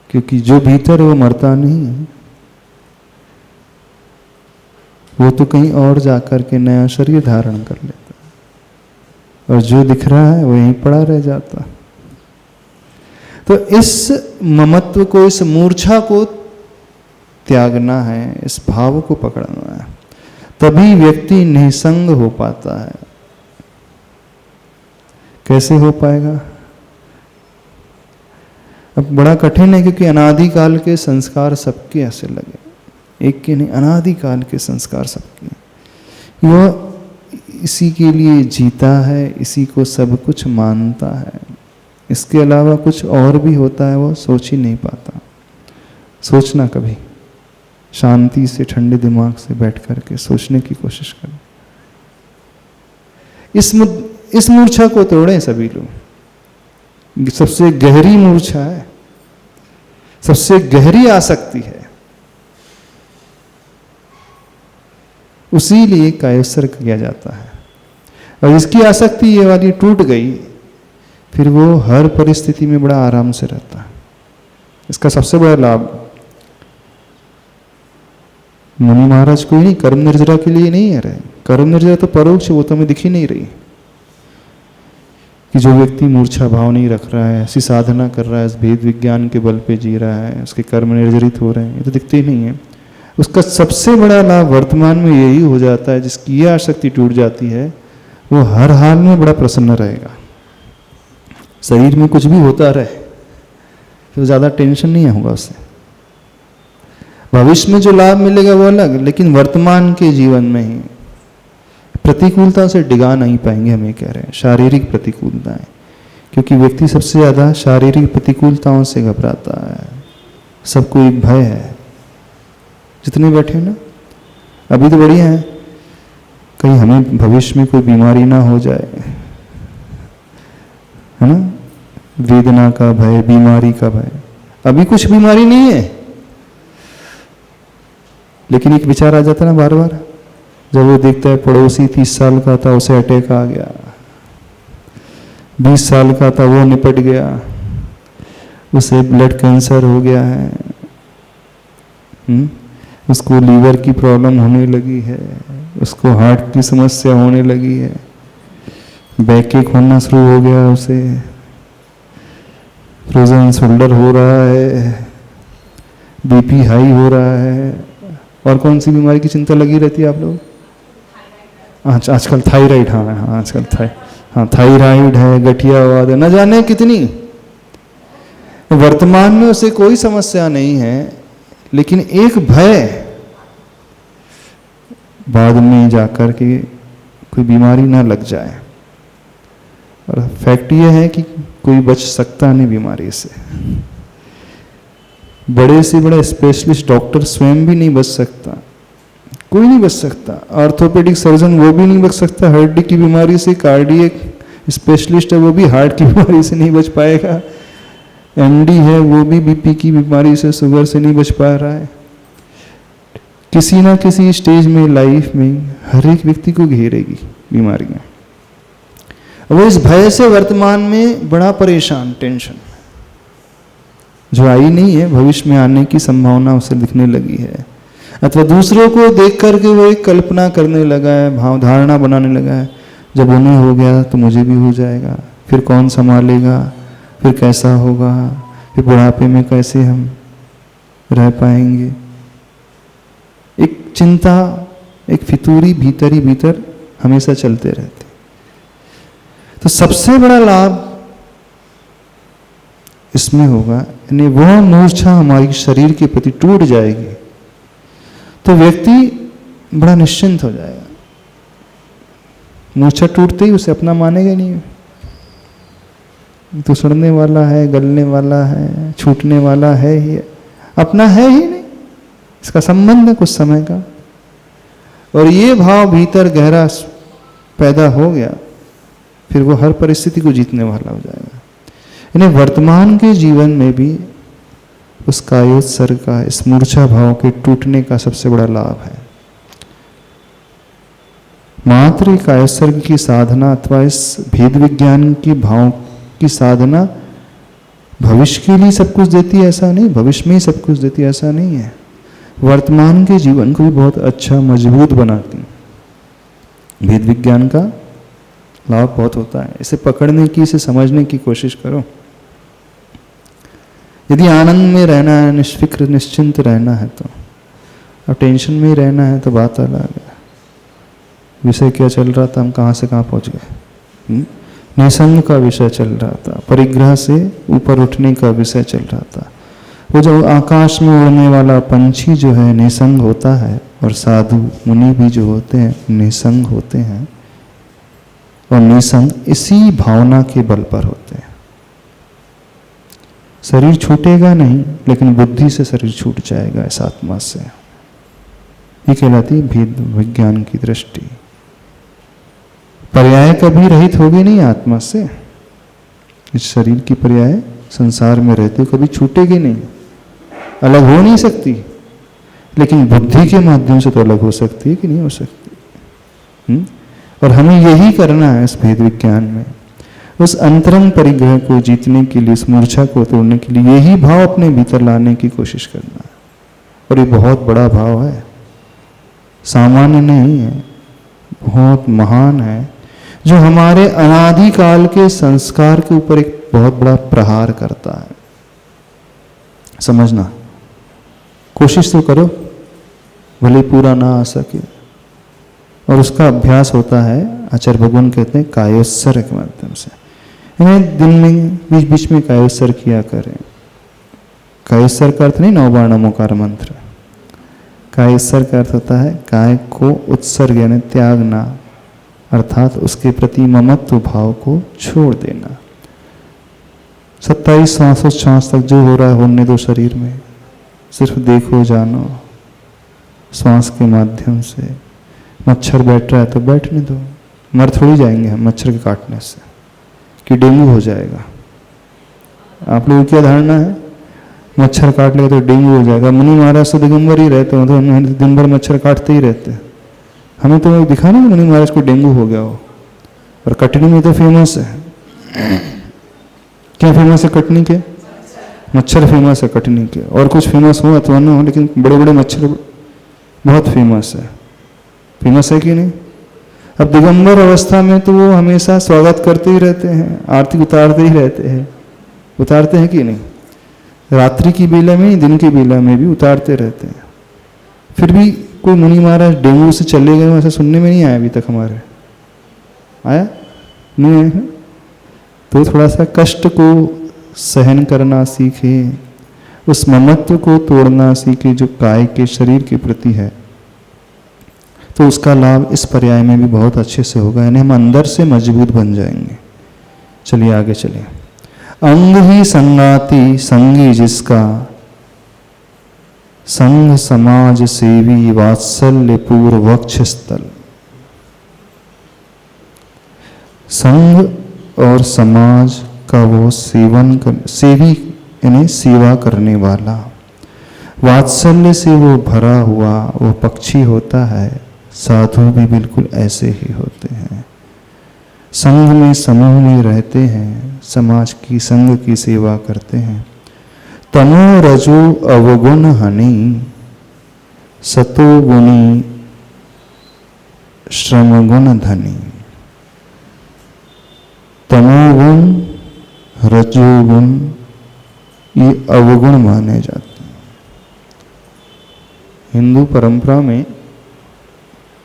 क्योंकि जो भीतर है वो मरता नहीं है, वो तो कहीं और जाकर के नया शरीर धारण कर लेता है, और जो दिख रहा है वो यहीं पड़ा रह जाता। तो इस ममत्व को, इस मूर्छा को त्यागना है, इस भाव को पकड़ना है, तभी व्यक्ति निसंग हो पाता है। कैसे हो पाएगा? अब बड़ा कठिन है, क्योंकि अनादिकाल के संस्कार सबके ऐसे लगे, एक के नहीं, अनादिकाल के संस्कार सबके। वह इसी के लिए जीता है, इसी को सब कुछ मानता है, इसके अलावा कुछ और भी होता है वो सोच ही नहीं पाता। सोचना कभी, शांति से ठंडे दिमाग से बैठ करके सोचने की कोशिश करें। इस मूर्छा को तोड़ें सभी लोग। सबसे गहरी मूर्छा है, सबसे गहरी आसक्ति है, उसी लिए कायोत्सर्ग किया जाता है। और इसकी आसक्ति ये वाली टूट गई, फिर वो हर परिस्थिति में बड़ा आराम से रहता है। इसका सबसे बड़ा लाभ मुनि महाराज को ही नहीं, कर्म निर्जरा के लिए नहीं है रहे। कर्म निर्जरा तो परोक्ष, वो तो हमें दिख ही नहीं रही कि जो व्यक्ति मूर्छा भाव नहीं रख रहा है, ऐसी साधना कर रहा है, इस भेद विज्ञान के बल पे जी रहा है, उसके कर्म निर्जरित हो रहे हैं, ये तो दिखते ही नहीं है। उसका सबसे बड़ा लाभ वर्तमान में यही हो जाता है, जिसकी यह आसक्ति टूट जाती है वो हर हाल में बड़ा प्रसन्न रहेगा। शरीर में कुछ भी होता रहे तो ज़्यादा टेंशन नहीं होगा उससे। भविष्य में जो लाभ मिलेगा वो अलग, लेकिन वर्तमान के जीवन में ही प्रतिकूलता से डिगा नहीं पाएंगे। हम ये कह रहे हैं शारीरिक प्रतिकूलताएं, क्योंकि व्यक्ति सबसे ज़्यादा शारीरिक प्रतिकूलताओं से घबराता है। सबको एक भय है, जितने बैठे ना अभी तो बढ़िया है, कहीं हमें भविष्य में कोई बीमारी ना हो जाए, है ना, वेदना का भय, बीमारी का भय। अभी कुछ बीमारी नहीं है, लेकिन एक विचार आ जाता है ना बार बार, जब वो देखता है पड़ोसी 30 साल का था, उसे अटैक आ गया, 20 साल का था वो निपट गया, उसे ब्लड कैंसर हो गया है, उसको लीवर की प्रॉब्लम होने लगी है, उसको हार्ट की समस्या होने लगी है, बैक एक होना शुरू हो गया, उसे फ्रोजन शोल्डर हो रहा है, बीपी हाई हो रहा है, और कौन सी बीमारी की चिंता लगी रहती है आप लोग? आजकल थायराइड, हाँ आजकल थायराइड है, गठियावाद है, न जाने कितनी। वर्तमान में उसे कोई समस्या नहीं है, लेकिन एक भय बाद में जाकर के कोई बीमारी ना लग जाए। और फैक्ट ये है कि कोई बच सकता नहीं बीमारी से। बड़े से बड़ा स्पेशलिस्ट डॉक्टर स्वयं भी नहीं बच सकता, कोई नहीं बच सकता। ऑर्थोपेडिक सर्जन वो भी नहीं बच सकता हड्डी की बीमारी से। कार्डियक स्पेशलिस्ट है वो भी हार्ट की बीमारी से नहीं बच पाएगा। एमडी है वो भी बीपी की बीमारी से, शुगर से नहीं बच पा रहा है। किसी ना किसी स्टेज में लाइफ में हर एक व्यक्ति को घेरेगी बीमारियां। वो इस भय से वर्तमान में बड़ा परेशान, टेंशन जो आई नहीं है, भविष्य में आने की संभावना उसे दिखने लगी है, अथवा दूसरों को देख करके वो एक कल्पना करने लगा है, भाव धारणा बनाने लगा है, जब उन्हें हो गया तो मुझे भी हो जाएगा, फिर कौन संभालेगा, फिर कैसा होगा, फिर बुढ़ापे में कैसे हम रह पाएंगे। एक चिंता, एक फितूरी भीतर ही भीतर हमेशा चलते रहते। तो सबसे बड़ा लाभ इसमें होगा, यानी वह मूर्छा हमारी शरीर के प्रति टूट जाएगी तो व्यक्ति बड़ा निश्चिंत हो जाएगा। मूर्छा टूटते ही उसे अपना मानेगा नहीं, तो सड़ने वाला है, गलने वाला है, छूटने वाला है ही, अपना है ही नहीं, इसका संबंध है कुछ समय का। और ये भाव भीतर गहरा पैदा हो गया, फिर वो हर परिस्थिति को जीतने वाला हो जाएगा। यानी वर्तमान के जीवन में भी उस कायोत्सर्ग का, इस मूर्छा भाव के टूटने का सबसे बड़ा लाभ है। मात्र कायोत्सर्ग की साधना अथवा इस भेद विज्ञान की भाव की साधना भविष्य के लिए सब कुछ देती है ऐसा नहीं, भविष्य में ही सब कुछ देती है ऐसा नहीं है, वर्तमान के जीवन को भी बहुत अच्छा मजबूत बनाती। भेद विज्ञान का लाभ बहुत होता है, इसे पकड़ने की, इसे समझने की कोशिश करो। यदि आनंद में रहना है, निष्फिक्र निश्चिंत रहना है, तो अब टेंशन में ही रहना है तो बात अलग है। विषय क्या चल रहा था, हम कहाँ से कहाँ पहुँच गए। निसंग का विषय चल रहा था, परिग्रह से ऊपर उठने का विषय चल रहा था। वो जो आकाश में उड़ने वाला पंछी जो है निसंग होता है, और साधु मुनि भी जो होते हैं निसंग होते हैं, और निसंग इसी भावना के बल पर होते हैं। शरीर छूटेगा नहीं, लेकिन बुद्धि से शरीर छूट जाएगा इस आत्मा से। ये कहलाती भेद विज्ञान की दृष्टि। पर्याय कभी रहित होगी नहीं आत्मा से। इस शरीर की पर्याय संसार में रहते कभी छूटेगी नहीं, अलग हो नहीं सकती, लेकिन बुद्धि के माध्यम से तो अलग हो सकती है कि नहीं हो सकती। और हमें यही करना है इस भेद विज्ञान में, उस अंतरंग परिग्रह को जीतने के लिए, इस मूर्छा को तोड़ने के लिए यही भाव अपने भीतर लाने की कोशिश करना है। और ये बहुत बड़ा भाव है, सामान्य नहीं है, बहुत महान है, जो हमारे अनादिकाल के संस्कार के ऊपर एक बहुत बड़ा प्रहार करता है। समझना, कोशिश तो करो, भले पूरा ना आ सके। और उसका अभ्यास होता है, आचार्य भगवान कहते हैं कायोत्सर्ग के माध्यम से। इन्हें दिन में बीच बीच में कायोत्सर्ग किया करें। कायोत्सर्ग का अर्थ नहीं नौबाण नमोकार मंत्र। कायोत्सर्ग का अर्थ होता है काय को उत्सर्ग यानी त्यागना, अर्थात उसके प्रति ममत्व भाव को छोड़ देना। 27 श्वास तक जो हो रहा है होने दो शरीर में, सिर्फ देखो जानो श्वास के माध्यम से। मच्छर बैठ रहा है तो बैठने दो, मर थोड़ी जाएंगे हम मच्छर के काटने से कि डेंगू हो जाएगा। आप लोगों की क्या धारणा है, मच्छर काट लेगा तो डेंगू हो जाएगा। मुनि महाराज तो दिगंबर ही रहते हैं, तो उन्हें दिन भर मच्छर काटते ही रहते हैं। हमें तो दिखा नहीं मुनि महाराज को डेंगू हो गया हो। और कटनी में तो फेमस है, क्या फेमस है कटनी के? मच्छर फेमस है कटनी के। और कुछ फेमस हो अथवा ना हो, लेकिन बड़े बड़े मच्छर बहुत फेमस है। फेमस है कि नहीं? अब दिगंबर अवस्था में तो वो हमेशा स्वागत करते ही रहते हैं, आरती उतारते ही रहते हैं। उतारते हैं कि नहीं? रात्रि की बेला में, दिन की बेला में भी उतारते रहते हैं। फिर भी कोई मुनि महाराज डेंगू से चले गए, ऐसा सुनने में नहीं आया अभी तक हमारे। आया? नहीं आया? तो थोड़ा सा कष्ट को सहन करना सीखे, उस ममत्व को तोड़ना सीखे जो काय के शरीर के प्रति है, तो उसका लाभ इस पर्याय में भी बहुत अच्छे से होगा। यानी हम अंदर से मजबूत बन जाएंगे। चलिए आगे चलिए। अंग ही संगाति संगी जिसका, संग समाज सेवी वात्सल्य पूर्व वक्ष स्थल। संग और समाज का वो सेवी यानी सेवा करने वाला, वात्सल्य से वो भरा हुआ वो पक्षी होता है। साधु भी बिल्कुल ऐसे ही होते हैं, संग में समूह में रहते हैं, समाज की संग की सेवा करते हैं। तमो रजो अवगुण हनि, सतो गुणी श्रम गुण धनी। तमोगुण रजोगुण ये अवगुण माने जाते हैं। हिंदू परंपरा में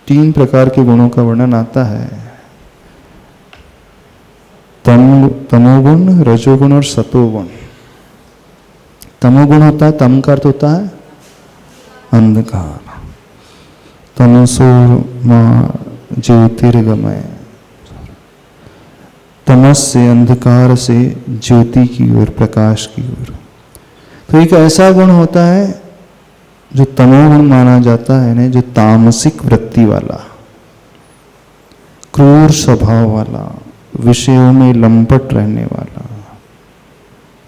3 प्रकार के गुणों का वर्णन आता है, तमोगुण, रजोगुण और सतोगुण। तमोगुण होता है, तम का अर्थ होता है अंधकार, तमसो मां ज्योतिर्गमय। तमस से, अंधकार से ज्योति की ओर, प्रकाश की ओर। तो एक ऐसा गुण होता है जो तमोगुण माना जाता है, जो तामसिक वृत्ति वाला, क्रूर स्वभाव वाला, विषयों में लंपट रहने वाला,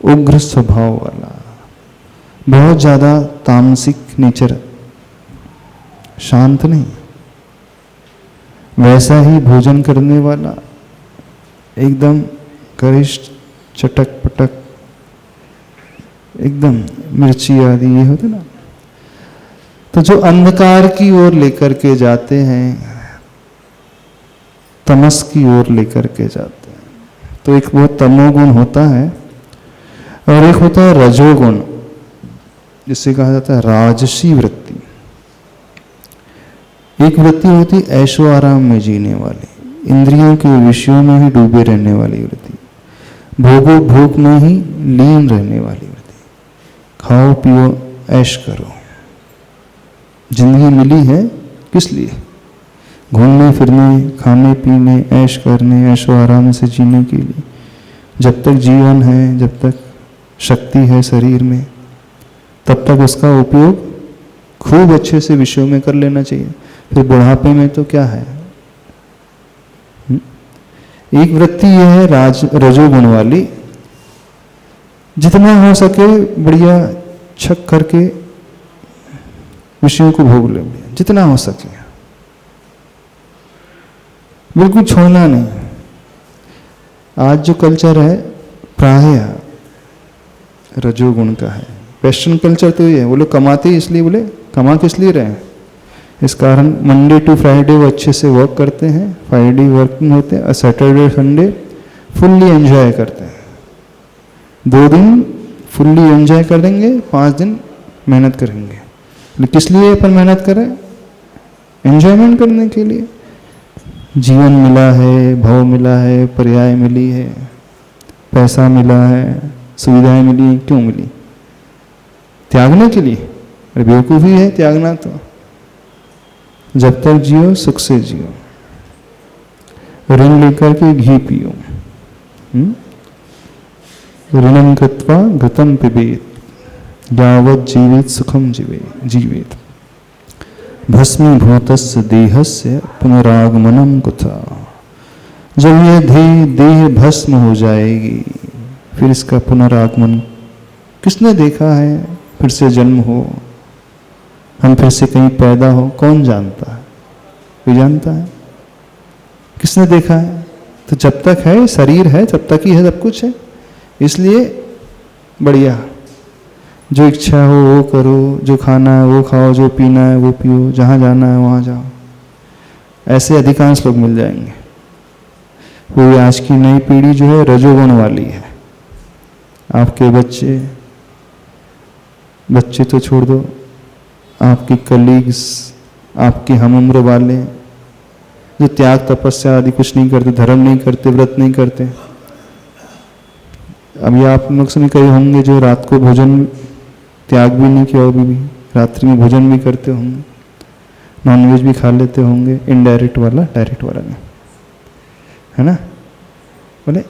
उग्र स्वभाव वाला, बहुत ज्यादा तामसिक नेचर, शांत नहीं, वैसा ही भोजन करने वाला, एकदम गरिष्ठ, चटक पटक, एकदम मिर्ची आदि ये होते ना। तो जो अंधकार की ओर लेकर के जाते हैं, तमस की ओर लेकर के जाते हैं, तो एक वो तमोगुण होता है, और एक होता है रजोगुण, जिसे कहा जाता है राजसी वृत्ति। एक वृत्ति होती है ऐशो आराम में जीने वाली, इंद्रियों के विषयों में ही डूबे रहने वाली वृत्ति, भोगो भोग में ही लीन रहने वाली वृत्ति। खाओ पियो ऐश करो। जिंदगी मिली है किस लिए? घूमने फिरने, खाने पीने, ऐश करने, ऐशो आराम से जीने के लिए। जब तक जीवन है, जब तक शक्ति है शरीर में, तब तक उसका उपयोग खूब अच्छे से विषयों में कर लेना चाहिए। फिर बुढ़ापे में तो क्या है? एक वृत्ति यह है रजोगुण वाली, जितना हो सके बढ़िया छक करके विषयों को भोग ले, जितना हो सके, बिल्कुल छोड़ना नहीं। आज जो कल्चर है प्रायः रजोगुण का है। वेस्टर्न कल्चर तो ये है, वो लोग कमाते ही इसलिए, बोले कमा किस लिए रहे हैं, इस कारण मंडे टू फ्राइडे वो अच्छे से वर्क करते हैं, फ्राइडे वर्किंग होते हैं और सैटरडे संडे फुल्ली एंजॉय करते हैं। 2 दिन फुल्ली एंजॉय कर देंगे, 5 दिन मेहनत करेंगे। किस लिए अपन मेहनत करें? एंजॉयमेंट करने के लिए। जीवन मिला है, भव मिला है, पर्याय मिली है, पैसा मिला है, सुविधाएं मिली, क्यों मिली? त्यागने के लिए। अरे बेवकूफ़ी है त्यागना तो। जब तक जियो सुख से जियो, ऋण लेकर के घी पियो, ऋणम कृत्वा घृतम पिबेत, यावत् जीवेत सुखम जीवेत, भस्मीभूतस्य देहस्य पुनरागमनम कुथा। जब यह देह भस्म हो जाएगी, फिर इसका पुनरागमन किसने देखा है? फिर से जन्म हो, हम फिर से कहीं पैदा हो, कौन जानता है? कोई जानता है? किसने देखा है? तो जब तक है शरीर है तब तक ही है सब कुछ है। इसलिए बढ़िया, जो इच्छा हो वो करो, जो खाना है वो खाओ, जो पीना है वो पियो, जहाँ जाना है वहाँ जाओ। ऐसे अधिकांश लोग मिल जाएंगे। वो आज की नई पीढ़ी जो है रजोगुण वाली है। आपके बच्चे तो छोड़ दो, आपके कलीग्स, आपके हम उम्र वाले जो त्याग तपस्या आदि कुछ नहीं करते, धर्म नहीं करते, व्रत नहीं करते। अभी आप लोग से कई होंगे जो रात को भोजन त्याग भी नहीं किया, अभी भी रात्रि में भोजन भी करते होंगे, नॉनवेज भी खा लेते होंगे, इनडायरेक्ट वाला, डायरेक्ट वाला नहीं, है ना? बोले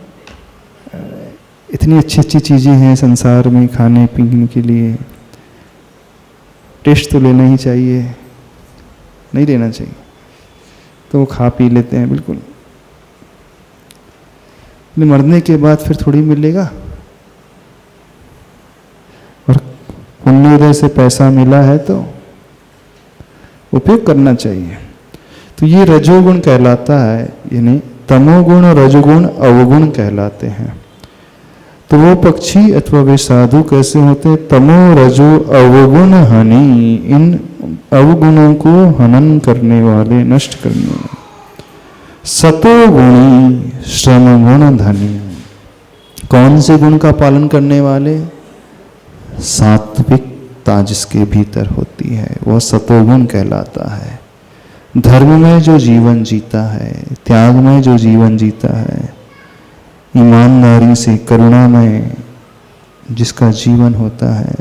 इतनी अच्छी अच्छी चीज़ें हैं संसार में खाने पीने के लिए, टेस्ट तो लेना ही चाहिए, नहीं लेना चाहिए तो वो खा पी लेते हैं बिल्कुल। मरने के बाद फिर थोड़ी मिलेगा। और पुण्योदय से पैसा मिला है तो उपयोग करना चाहिए। तो ये रजोगुण कहलाता है, यानी तमोगुण और रजोगुण अवगुण कहलाते हैं। तो वो पक्षी अथवा वे साधु कैसे होते हैं? तमो रजो अवगुण हनि, इन अवगुणों को हनन करने वाले, नष्ट करने वाले। सतो गुणी श्रम गुण धनी, कौन से गुण का पालन करने वाले? सात्विकता जिसके भीतर होती है वह सतोगुण कहलाता है। धर्म में जो जीवन जीता है, त्याग में जो जीवन जीता है, ईमानदारी से, करुणा में जिसका जीवन होता है,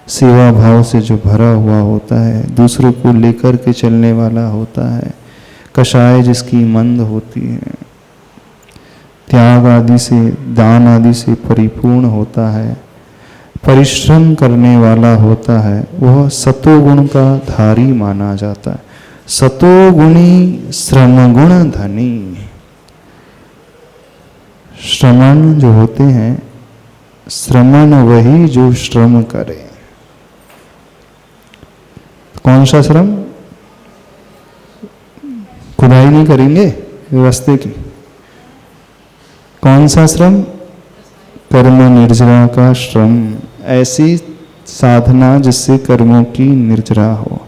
सेवा भाव से जो भरा हुआ होता है, दूसरों को लेकर के चलने वाला होता है, कषाय जिसकी मंद होती है, त्याग आदि से, दान आदि से परिपूर्ण होता है, परिश्रम करने वाला होता है, वह सतोगुण का धारी माना जाता है। सतोगुणी श्रमगुण धनी। श्रमण जो होते हैं, श्रमण वही जो श्रम करे। कौन सा श्रम? खुदाई नहीं करेंगे रास्ते की। कौन सा श्रम? कर्म निर्जरा का श्रम। ऐसी साधना जिससे कर्मों की निर्जरा हो।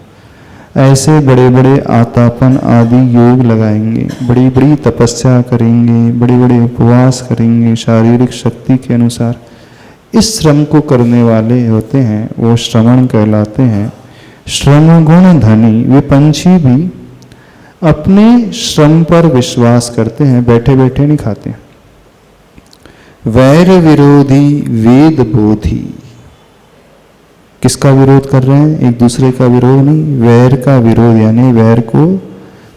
ऐसे बड़े बड़े आतापन आदि योग लगाएंगे, बड़ी बड़ी तपस्या करेंगे, बड़े बड़े उपवास करेंगे शारीरिक शक्ति के अनुसार। इस श्रम को करने वाले होते हैं, वो श्रमण कहलाते हैं। श्रम गुण धनी। वे पंछी भी अपने श्रम पर विश्वास करते हैं, बैठे बैठे नहीं खाते। वैर विरोधी वेद बोधी, किसका विरोध कर रहे हैं? एक दूसरे का विरोध नहीं, वैर का विरोध, यानी वैर को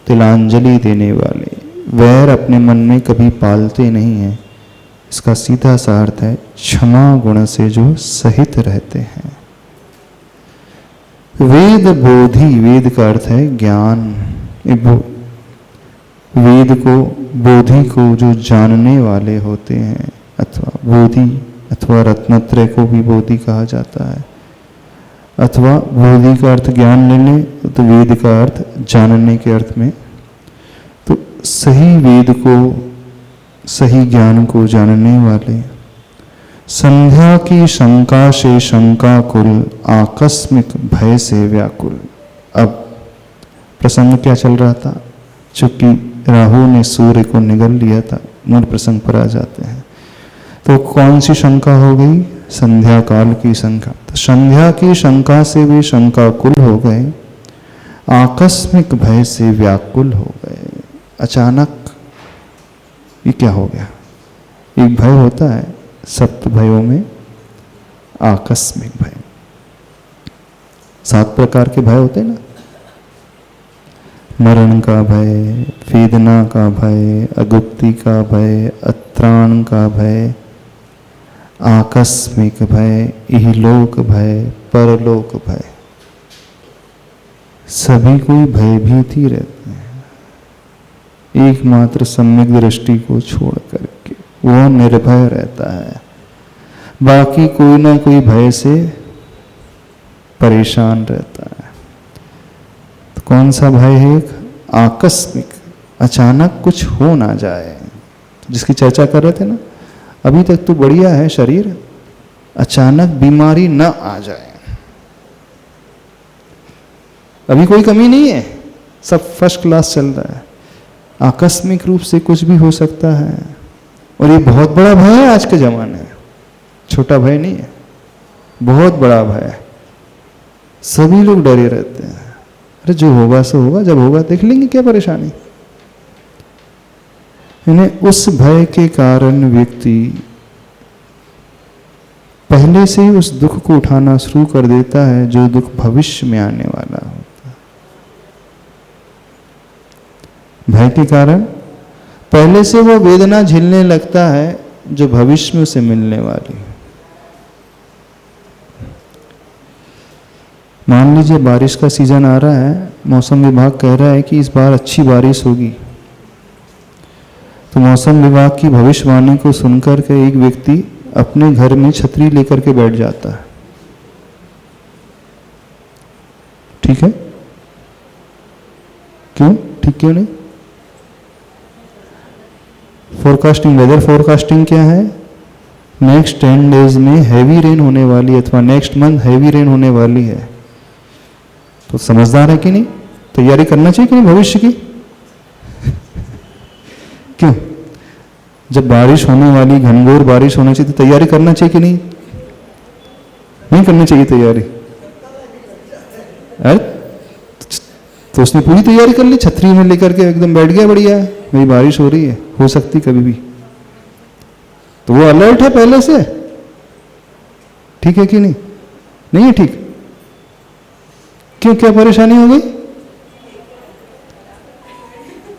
तिलांजलि देने वाले। वैर अपने मन में कभी पालते नहीं हैं। इसका सीधा सा अर्थ है क्षमा गुण से जो सहित रहते हैं। वेद बोधि, वेद का अर्थ है ज्ञान। वेद को, बोधि को जो जानने वाले होते हैं, अथवा बोधि अथवा रत्नत्रय को भी बोधि कहा जाता है, अथवा बोधि का अर्थ ज्ञान ले लें तो वेद का अर्थ जानने के अर्थ में। तो सही वेद को, सही ज्ञान को जानने वाले, संध्या की शंका से शंकाकुल, आकस्मिक भय से व्याकुल। अब प्रसंग क्या चल रहा था? चूंकि राहु ने सूर्य को निगल लिया था, मूल प्रसंग पर आ जाते हैं। तो कौन सी शंका हो गई? संध्या काल की शंका। तो संध्या की शंका से वे शंकाकुल हो गए, आकस्मिक भय से व्याकुल हो गए। अचानक ये क्या हो गया? एक भय होता है सप्त भयों में, आकस्मिक भय। 7 प्रकार के भय होते हैं ना, मरण का भय, वेदना का भय, अगुप्ति का भय, अत्राण का भय, आकस्मिक भय, इहलोक भय, परलोक भय। सभी कोई भयभीत ही रहते हैं, एकमात्र सम्यक दृष्टि को छोड़ करके वो निर्भय रहता है। बाकी कोई ना कोई भय से परेशान रहता है। तो कौन सा भय है? एक आकस्मिक, अचानक कुछ हो ना जाए, जिसकी चर्चा कर रहे थे ना, अभी तक तो बढ़िया है शरीर, अचानक बीमारी न आ जाए। अभी कोई कमी नहीं है, सब फर्स्ट क्लास चल रहा है, आकस्मिक रूप से कुछ भी हो सकता है। और ये बहुत बड़ा भय है आज के जमाने में, छोटा भय नहीं है, बहुत बड़ा भय है। सभी लोग डरे रहते हैं, अरे जो होगा सो होगा, जब होगा देख लेंगे, क्या परेशानी। यानी उस भय के कारण व्यक्ति पहले से ही उस दुख को उठाना शुरू कर देता है जो दुख भविष्य में आने वाला होता है। भय के कारण पहले से वो वेदना झेलने लगता है जो भविष्य में उसे मिलने वाली है। मान लीजिए बारिश का सीजन आ रहा है, मौसम विभाग कह रहा है कि इस बार अच्छी बारिश होगी। तो मौसम विभाग की भविष्यवाणी को सुनकर के एक व्यक्ति अपने घर में छतरी लेकर के बैठ जाता है। ठीक है? क्यों? ठीक क्यों नहीं? फोरकास्टिंग, वेदर फोरकास्टिंग क्या है? नेक्स्ट 10 डेज में हैवी रेन होने वाली है, अथवा नेक्स्ट मंथ हैवी रेन होने वाली है। तो समझदार है कि नहीं? तैयारी करना चाहिए कि नहीं भविष्य की? क्यों? जब बारिश होने वाली, घनघोर बारिश होना चाहिए, तो तैयारी करना चाहिए कि नहीं? नहीं करनी चाहिए तैयारी? अरे तो उसने पूरी तैयारी कर ली, छतरी में लेकर के एकदम बैठ गया, बढ़िया है, मेरी बारिश हो रही है, हो सकती कभी भी। तो वो अलर्ट है पहले से। ठीक है कि नहीं? नहीं है ठीक? क्यों, क्या परेशानी हो गई?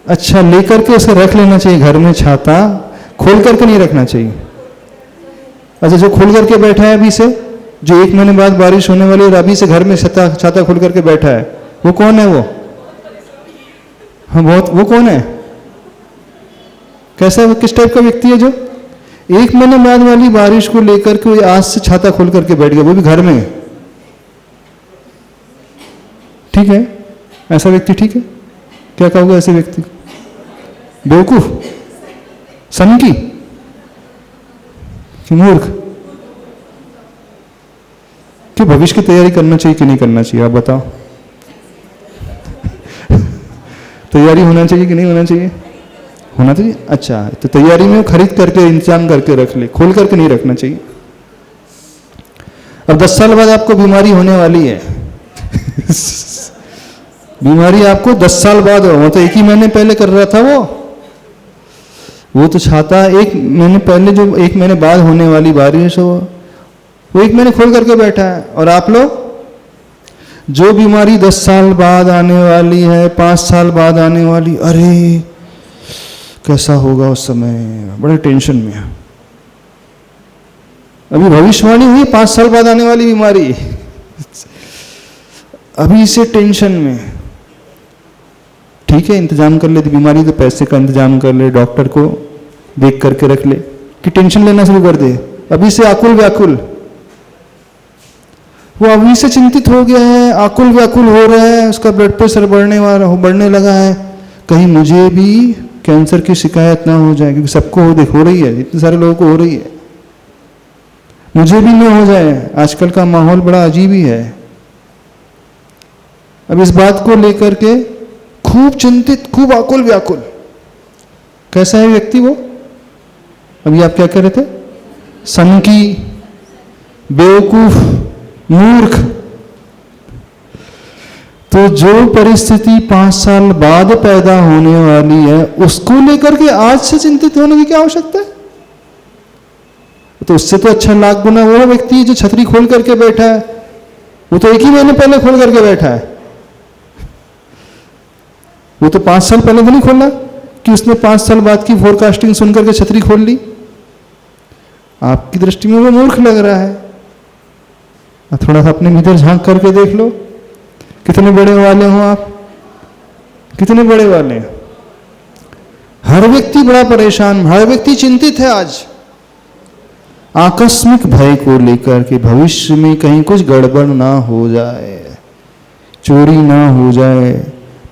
अच्छा, लेकर के उसे रख लेना चाहिए घर में, छाता खोल करके नहीं रखना चाहिए। अच्छा, जो खोल करके बैठा है अभी से, जो 1 महीने बाद बारिश होने वाली है, अभी से घर में छाता खोल करके बैठा है, वो कौन है? वो हाँ, बहुत, वो कौन है? कैसा, वो किस टाइप का व्यक्ति है जो 1 महीने बाद वाली बारिश को लेकर के आज से छाता खोल करके बैठ गया, वो भी घर में? ठीक है? ऐसा व्यक्ति ठीक है? क्या कहोगे ऐसे व्यक्ति? बेवकूफ, सनकी, कि मूर्ख? कि भविष्य की तैयारी करना चाहिए कि नहीं करना चाहिए, आप बताओ। तैयारी होना चाहिए कि नहीं होना चाहिए? होना चाहिए। अच्छा, तो तैयारी में खरीद करके इंतजाम करके रख ले, खोल करके नहीं रखना चाहिए। अब 10 साल बाद आपको बीमारी होने वाली है बीमारी आपको 10 साल बाद हो, तो 1 ही महीने पहले कर रहा था वो तो छाता 1 महीने पहले, जो 1 महीने बाद होने वाली बारिश हो वो 1 महीने खोल करके बैठा है। और आप लोग जो बीमारी 10 साल बाद आने वाली है, 5 साल बाद आने वाली, अरे कैसा होगा उस समय, बड़े टेंशन में है। अभी भविष्यवाणी हुई 5 साल बाद आने वाली बीमारी, अभी इसे टेंशन में। ठीक है, इंतजाम कर ले, बीमारी तो पैसे का इंतजाम कर ले, डॉक्टर को देख करके रख ले, कि टेंशन लेना शुरू कर दे। अभी से आकुल व्याकुल, वो अभी से चिंतित हो गया है, आकुल व्याकुल हो रहा है, उसका ब्लड प्रेशर बढ़ने लगा है, कहीं मुझे भी कैंसर की शिकायत ना हो जाए, क्योंकि सबको हो रही है, इतने सारे लोगों को हो रही है, मुझे भी ना हो जाए। आजकल का माहौल बड़ा अजीब ही है। अब इस बात को लेकर के खूब चिंतित, खूब आकुल व्याकुल। कैसा है व्यक्ति वो? अभी आप क्या कह रहे थे? सनकी, बेवकूफ, मूर्ख। तो जो परिस्थिति 5 साल बाद पैदा होने वाली है, उसको लेकर के आज से चिंतित होने की क्या आवश्यकता है? तो उससे तो अच्छा लाख गुना वो व्यक्ति है जो छतरी खोल करके बैठा है, वो तो 1 ही महीने पहले खोल करके बैठा है। वो तो 5 साल पहले तो नहीं खोला कि उसने 5 साल बाद की फोरकास्टिंग सुन करके छतरी खोल ली। आपकी दृष्टि में वो मूर्ख लग रहा है। थोड़ा सा अपने भीतर झांक करके देख लो, कितने बड़े वाले हो आप, कितने बड़े वाले। हर व्यक्ति बड़ा परेशान, हर व्यक्ति चिंतित है आज आकस्मिक भय को लेकर के, भविष्य में कहीं कुछ गड़बड़ ना हो जाए, चोरी ना हो जाए,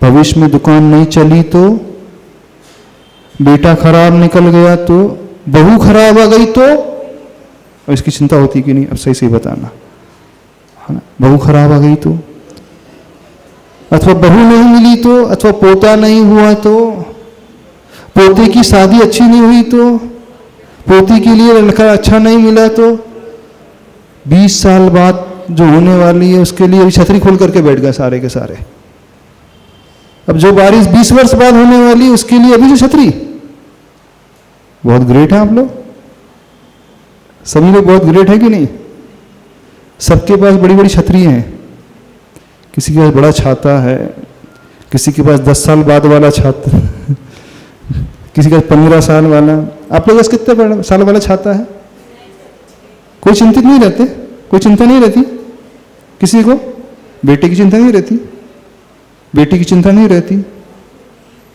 भविष्य में दुकान नहीं चली तो, बेटा खराब निकल गया तो, बहू खराब आ गई तो। और इसकी चिंता होती कि नहीं? अब सही सही बताना, है ना? बहू खराब आ गई तो, अथवा बहू नहीं मिली तो, अथवा पोता नहीं हुआ तो, पोते की शादी अच्छी नहीं हुई तो, पोती के लिए लड़का अच्छा नहीं मिला तो, 20 साल बाद जो होने वाली है उसके लिए अभी छतरी खोल करके बैठ गए सारे के सारे। अब जो बारिश 20 वर्ष बाद होने वाली है उसके लिए अभी जो छतरी। बहुत ग्रेट है आप लोग, सभी लोग बहुत ग्रेट है कि नहीं? सबके पास बड़ी बड़ी छतरी हैं। किसी के पास बड़ा छाता है, किसी के पास 10 साल बाद वाला छाता, किसी का 15 साल वाला। आप लोग कितने साल वाला छाता है? कोई चिंतित नहीं रहते, कोई चिंता नहीं रहती किसी को? बेटे की चिंता नहीं रहती, बेटी की चिंता नहीं रहती।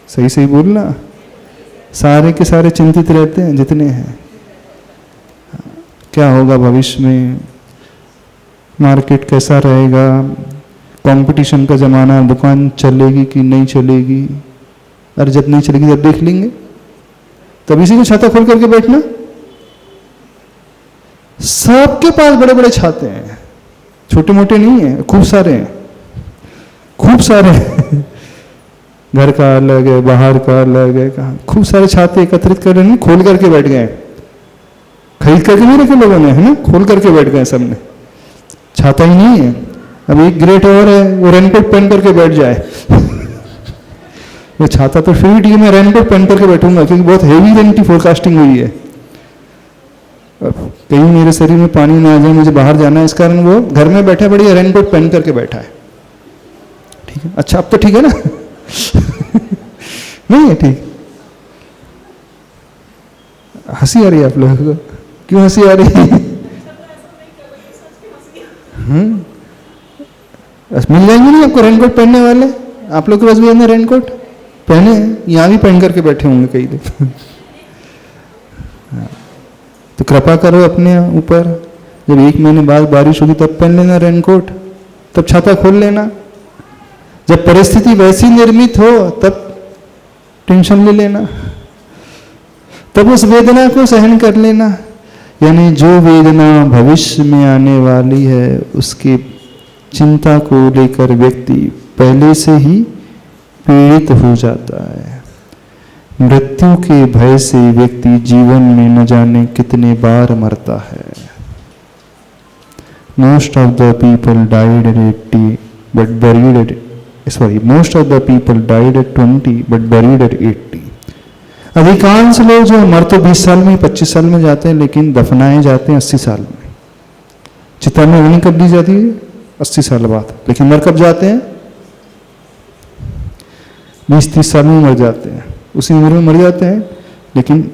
सही सही बोलना, सारे के सारे चिंतित रहते हैं जितने हैं। क्या होगा भविष्य में, मार्केट कैसा रहेगा, कंपटीशन का जमाना, दुकान चलेगी कि नहीं चलेगी, और जब नहीं चलेगी तब देख लेंगे। तब इसी को छाता खोल करके बैठना। सबके पास बड़े बड़े छाते हैं, छोटे मोटे नहीं है, खूब सारे हैं, खूब सारे हैं। घर का अलग है, बाहर का अलग है, कहाँ खूब सारे छाते एकत्रित कर रहे हैं, खोल करके बैठ गए। खरीद करके नहीं रखे लोगों ने, है ना, खोल करके बैठ गए सबने। छाता ही नहीं है। अब एक ग्रेट और है, वो रेनकोट पहन करके बैठ जाए। वो छाता तो फिर भी ठीक है, मैं रेनकोट पहन करके बैठूंगा क्योंकि बहुत हेवी रेन की फोरकास्टिंग हुई है, कहीं मेरे शरीर में पानी ना आ जाए, मुझे बाहर जाना है, इस कारण वो घर में बैठा बढ़िया रेनकोट पहन करके बैठा है। ठीक है, अच्छा अब तो ठीक है ना? नहीं है ठीक? हंसी आ रही है आप लोगों को? क्यों हंसी आ रही है? मिल जाएंगे नहीं आपको रेनकोट पहनने वाले? आप लोग के पास भी है रेनकोट? पहने, यहाँ भी पहन करके बैठे होंगे कई लोग। तो कृपा करो अपने ऊपर, जब 1 महीने बाद बारिश होगी तब पहन लेना रेनकोट, तब छाता खोल लेना। जब परिस्थिति वैसी निर्मित हो तब टेंशन ले लेना, तब उस वेदना को सहन कर लेना। यानी जो वेदना भविष्य में आने वाली है उसकी चिंता को लेकर व्यक्ति पहले से ही पीड़ित हो जाता है। मृत्यु के भय से व्यक्ति जीवन में न जाने कितने बार मरता है। Most of the people died at 80 but buried at sorry, most of the people died at 20 but buried at 80। अधिकांश लोग जो मर तो 20 साल में 25 साल में जाते हैं, लेकिन दफनाए जाते हैं 80 साल में। चिता में उंगली कब दी जाती है? 80 साल बाद। लेकिन मर कब जाते हैं? 20-30 साल में मर जाते हैं, उसी उम्र में मर जाते हैं। लेकिन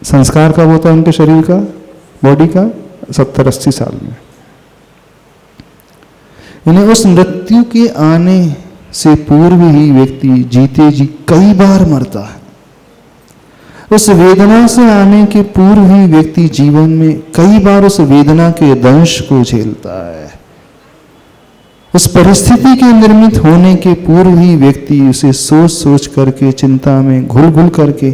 संस्कार कब होता है उनके शरीर का, बॉडी का? 70-80 साल में। यानी उस मृत्यु के आने से पूर्व ही व्यक्ति जीते जी कई बार मरता है। उस वेदना से आने के पूर्व ही व्यक्ति जीवन में कई बार उस वेदना के दंश को झेलता है। उस परिस्थिति के निर्मित होने के पूर्व ही व्यक्ति उसे सोच सोच करके, चिंता में घुल घुल करके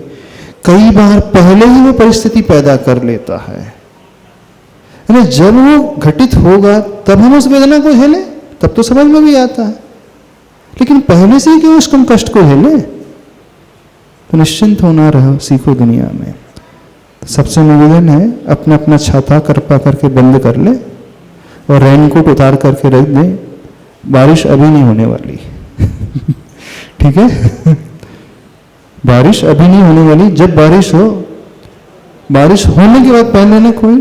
कई बार पहले ही वो परिस्थिति पैदा कर लेता है। जब वो घटित होगा तब हम उस वेदना को झेलें, तब तो समझ में भी आता है। लेकिन पहले से ही क्यों उस कम कष्ट को झेलें? तो निश्चिंत होना रहो, सीखो दुनिया में। सबसे निवेदन है, अपना अपना छाता कृपा करके बंद कर ले और रेनकोट उतार करके रख दे। बारिश अभी नहीं होने वाली ठीक है बारिश अभी नहीं होने वाली। जब बारिश हो, बारिश होने के बाद पहन लेना, कोई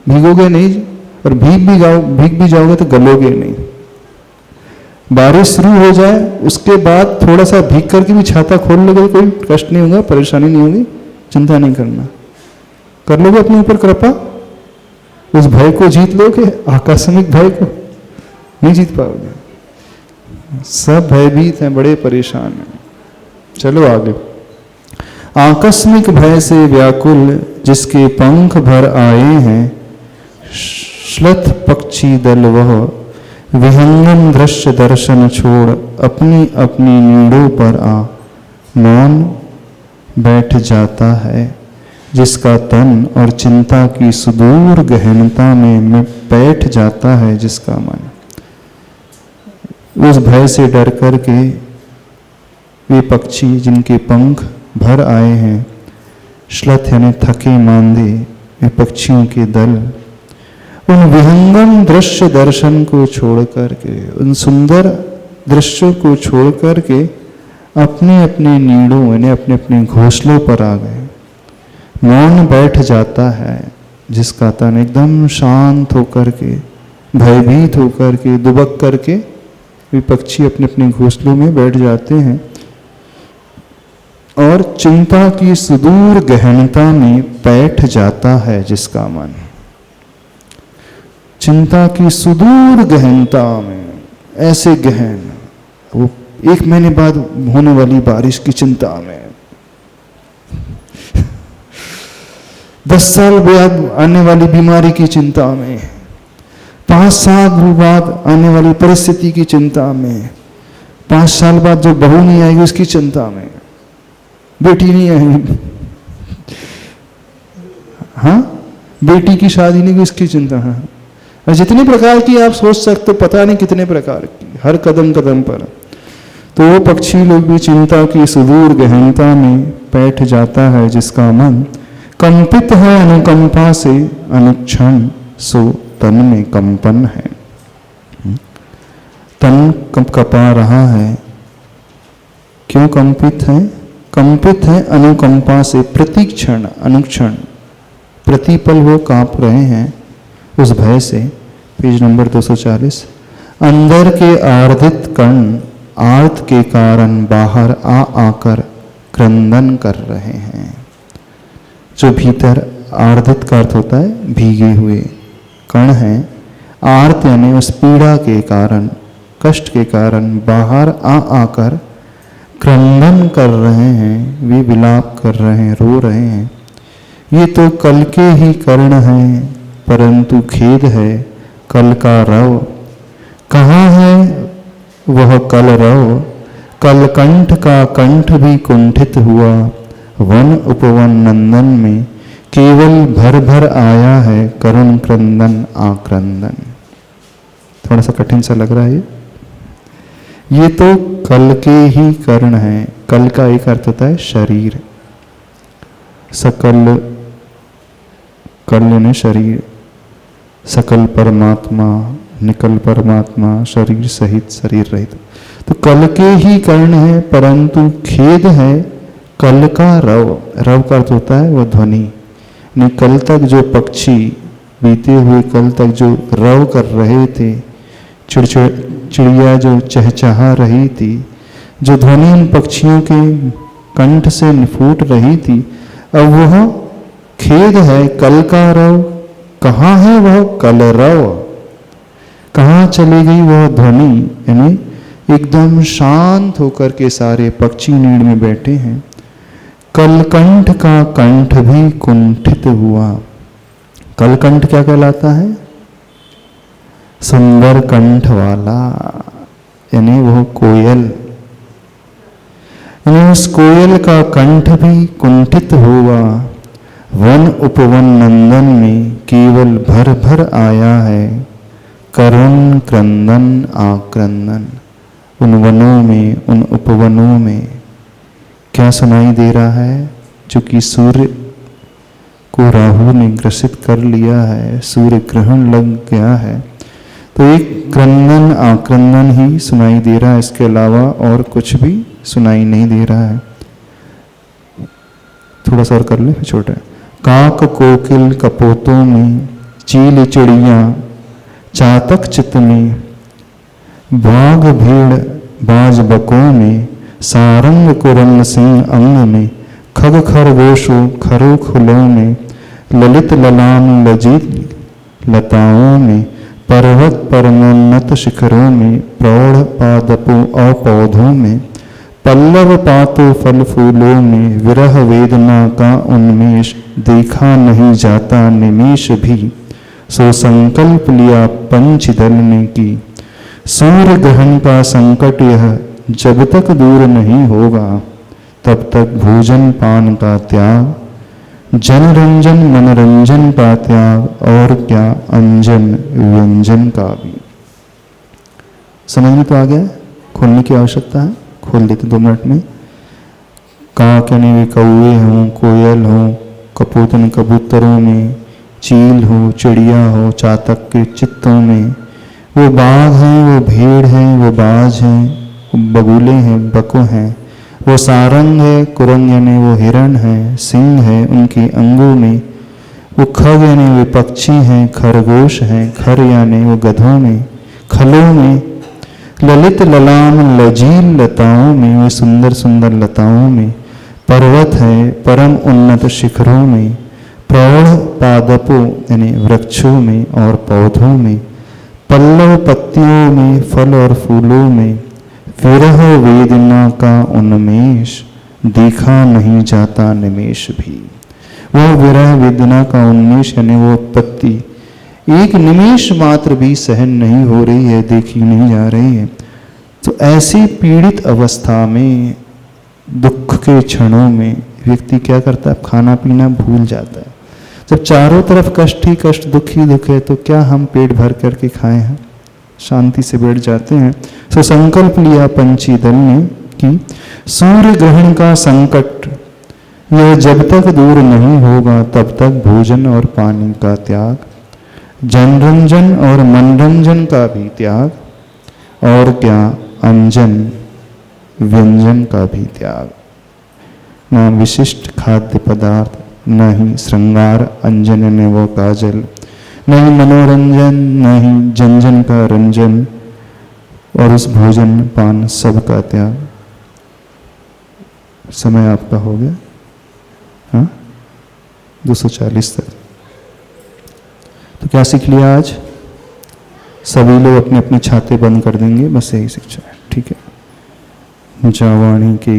भीगोगे नहीं, और भीग भी जाओगे तो गलोगे नहीं। बारिश शुरू हो जाए उसके बाद थोड़ा सा भीग करके भी छाता खोल लोगे, कोई कष्ट नहीं होगा, परेशानी नहीं होगी, चिंता नहीं करना। कर लोगे अपने ऊपर कृपा, उस भय को जीत लोगे, आकस्मिक भय को नहीं जीत पाओगे। सब भयभीत हैं, बड़े परेशान हैं। चलो आगे। आकस्मिक भय से व्याकुल जिसके पंख भर आए हैं, श्लथ पक्षी दल वह विहंगम दृश्य दर्शन छोड़ अपनी अपनी नीड़ों पर आ मौन बैठ जाता है, जिसका तन और चिंता की सुदूर गहनता में बैठ जाता है जिसका मन। उस भय से डर करके वे पक्षी जिनके पंख भर आए हैं, श्लथ यानी थके मांदे वे पक्षियों के दल, उन विहंगम दृश्य दर्शन को छोड़ करके, उन सुंदर दृश्यों को छोड़ करके अपने अपने नीड़ों यानी अपने अपने घोंसलों पर आ गए। मौन बैठ जाता है जिसका तन, एकदम शांत होकर के, भयभीत होकर के, दुबक करके वे पक्षी अपने अपने घोंसलों में बैठ जाते हैं और चिंता की सुदूर गहनता में बैठ जाता है जिसका मन। चिंता की सुदूर गहनता में, ऐसे गहन, वो 1 महीने बाद होने वाली बारिश की चिंता में, 10 साल बाद आने वाली बीमारी की चिंता में, 5 साल बाद आने वाली परिस्थिति की चिंता में, 5 साल बाद जो बहू नहीं आएगी उसकी चिंता में, बेटी नहीं आएगी, हाँ बेटी की शादी नहीं हुई उसकी चिंता, हाँ। और जितने प्रकार की आप सोच सकते हो, पता नहीं कितने प्रकार की, हर कदम कदम पर। तो वो पक्षी लोग भी चिंता की सुदूर गहनता में बैठ जाता है जिसका मन, कंपित है अनुकंपा से अनुक्षण, सो तन में कंपन है। तन कपा रहा है, क्यों कंपित है? कंपित है अनुकंपा से, प्रतिक्षण अनुक्षण प्रतिपल वो कांप रहे हैं उस भय से। Page number 240। अंदर के आर्दित कण आर्त के कारण बाहर आ आकर क्रंदन कर रहे हैं। जो भीतर आर्दित का अर्थ होता है भीगे हुए कण हैं, आर्त यानी उस पीड़ा के कारण, कष्ट के कारण बाहर आ आकर क्रंदन कर रहे हैं, वे विलाप कर रहे हैं, रो रहे हैं। ये तो कल के ही कर्ण हैं, परंतु खेद है कल का रव। कहाँ है वह कल रव? कल कंठ का कंठ भी कुंठित हुआ, वन उपवन नंदन में केवल भर भर आया है करुण क्रंदन आक्रंदन। थोड़ा सा कठिन सा लग रहा है ये तो कल के ही कर्ण है। कल का एक अर्थ होता है शरीर, सकल, कल यानी शरीर, सकल परमात्मा निकल परमात्मा शरीर सहित शरीर रहित। तो कल के ही कर्ण है, परंतु खेद है कल का रव। रव का अर्थ होता है वह ध्वनि। नहीं, कल तक जो पक्षी बीते हुए कल तक जो रव कर रहे थे, चिड़िया जो चहचहा रही थी, जो ध्वनि इन पक्षियों के कंठ से फूट रही थी, अब वह खेद है कल का रव। कहाँ है वह कल रव? कहाँ चली गई वह ध्वनि? यानी एकदम शांत होकर के सारे पक्षी नीड़ में बैठे हैं। कलकंठ का कंठ भी कुंठित हुआ। कलकंठ क्या कहलाता है? सुंदर कंठ वाला, यानी वह कोयल। यानी उस कोयल का कंठ भी कुंठित हुआ। वन उपवन नंदन में केवल भर भर आया है करुण क्रंदन आक्रंदन। उन वनों में, उन उपवनों में क्या सुनाई दे रहा है? चूंकि सूर्य को राहु ने ग्रसित कर लिया है, सूर्य ग्रहण लग गया है, तो एक क्रंदन आक्रंदन ही सुनाई दे रहा है। इसके अलावा और कुछ भी सुनाई नहीं दे रहा है। थोड़ा सा और कर ले, छोटा। काक कोकिल कपोतों में, चील चिड़िया चातक चित में, बाघ भीड़ बाज बकों में, सारंग कुरंग सिंह अंग में, खग खरगोशों खरो खुलों में, ललित ललाम लजित लताओं में, पर्वत परमोन्नत शिखरों में, प्रौढ़ पादपों और पौधों में, पल्लव पातों फल फूलों में, विरह वेदना का उन्मेष देखा नहीं जाता निमेष भी। सो संकल्प लिया पंचदल ने की, सूर्य ग्रहण का संकट यह जब तक दूर नहीं होगा, तब तक भोजन पान का त्याग, जनरंजन मनोरंजन का त्याग, और क्या अंजन व्यंजन का भी। समझ में तो आ गया? खोलने की आवश्यकता है, खोल देते 2 मिनट में। काक यानी वे कौए हों, कोयल हो, कपोतन कबूतरों में, चील हो, चिड़िया हो, चातक के चित्तों में, वो बाघ हैं, वो भेड़ हैं, वो बाज हैं, वो बगुले हैं, बको हैं, वो सारंग है, कुरंग यानी वो हिरण है, सिंह है उनके अंगों में, वो खग यानी वे पक्षी हैं, खरगोश हैं, खर यानी वो गधों में, खलों में, ललित ललाम लजील लताओं में, वे सुंदर सुंदर लताओं में, पर्वत है परम उन्नत शिखरों में, प्रौढ़ पादपों यानी वृक्षों में और पौधों में, पल्लव पत्तियों में, फल और फूलों में, विरह वेदना का उन्मेष देखा नहीं जाता निमेष भी। वह विरह वेदना का उन्मेष यानी वो उत्पत्ति एक निमेष मात्र भी सहन नहीं हो रही है, देखी नहीं जा रही है। तो ऐसी पीड़ित अवस्था में, दुख के क्षणों में व्यक्ति क्या करता है? खाना पीना भूल जाता है। जब चारों तरफ कष्ट ही कष्ट, दुख ही दुख है, तो क्या हम पेट भर करके खाए हैं? शांति से बैठ जाते हैं। सो संकल्प लिया पंची दल ने कि सूर्य ग्रहण का संकट यह जब तक दूर नहीं होगा, तब तक भोजन और पानी का त्याग, जनरंजन और मनोरंजन का भी त्याग, और क्या अंजन व्यंजन का भी त्याग। न विशिष्ट खाद्य पदार्थ, न ही श्रृंगार अंजन ने वो काजल, न ही मनोरंजन, न ही जंजन का रंजन, और उस भोजन पान सब का त्याग। समय आपका हो गया, हाँ 240 तक। तो क्या सीख लिया आज? सभी लोग अपने अपने छाते बंद कर देंगे, बस यही शिक्षा है, ठीक है। जावाणी के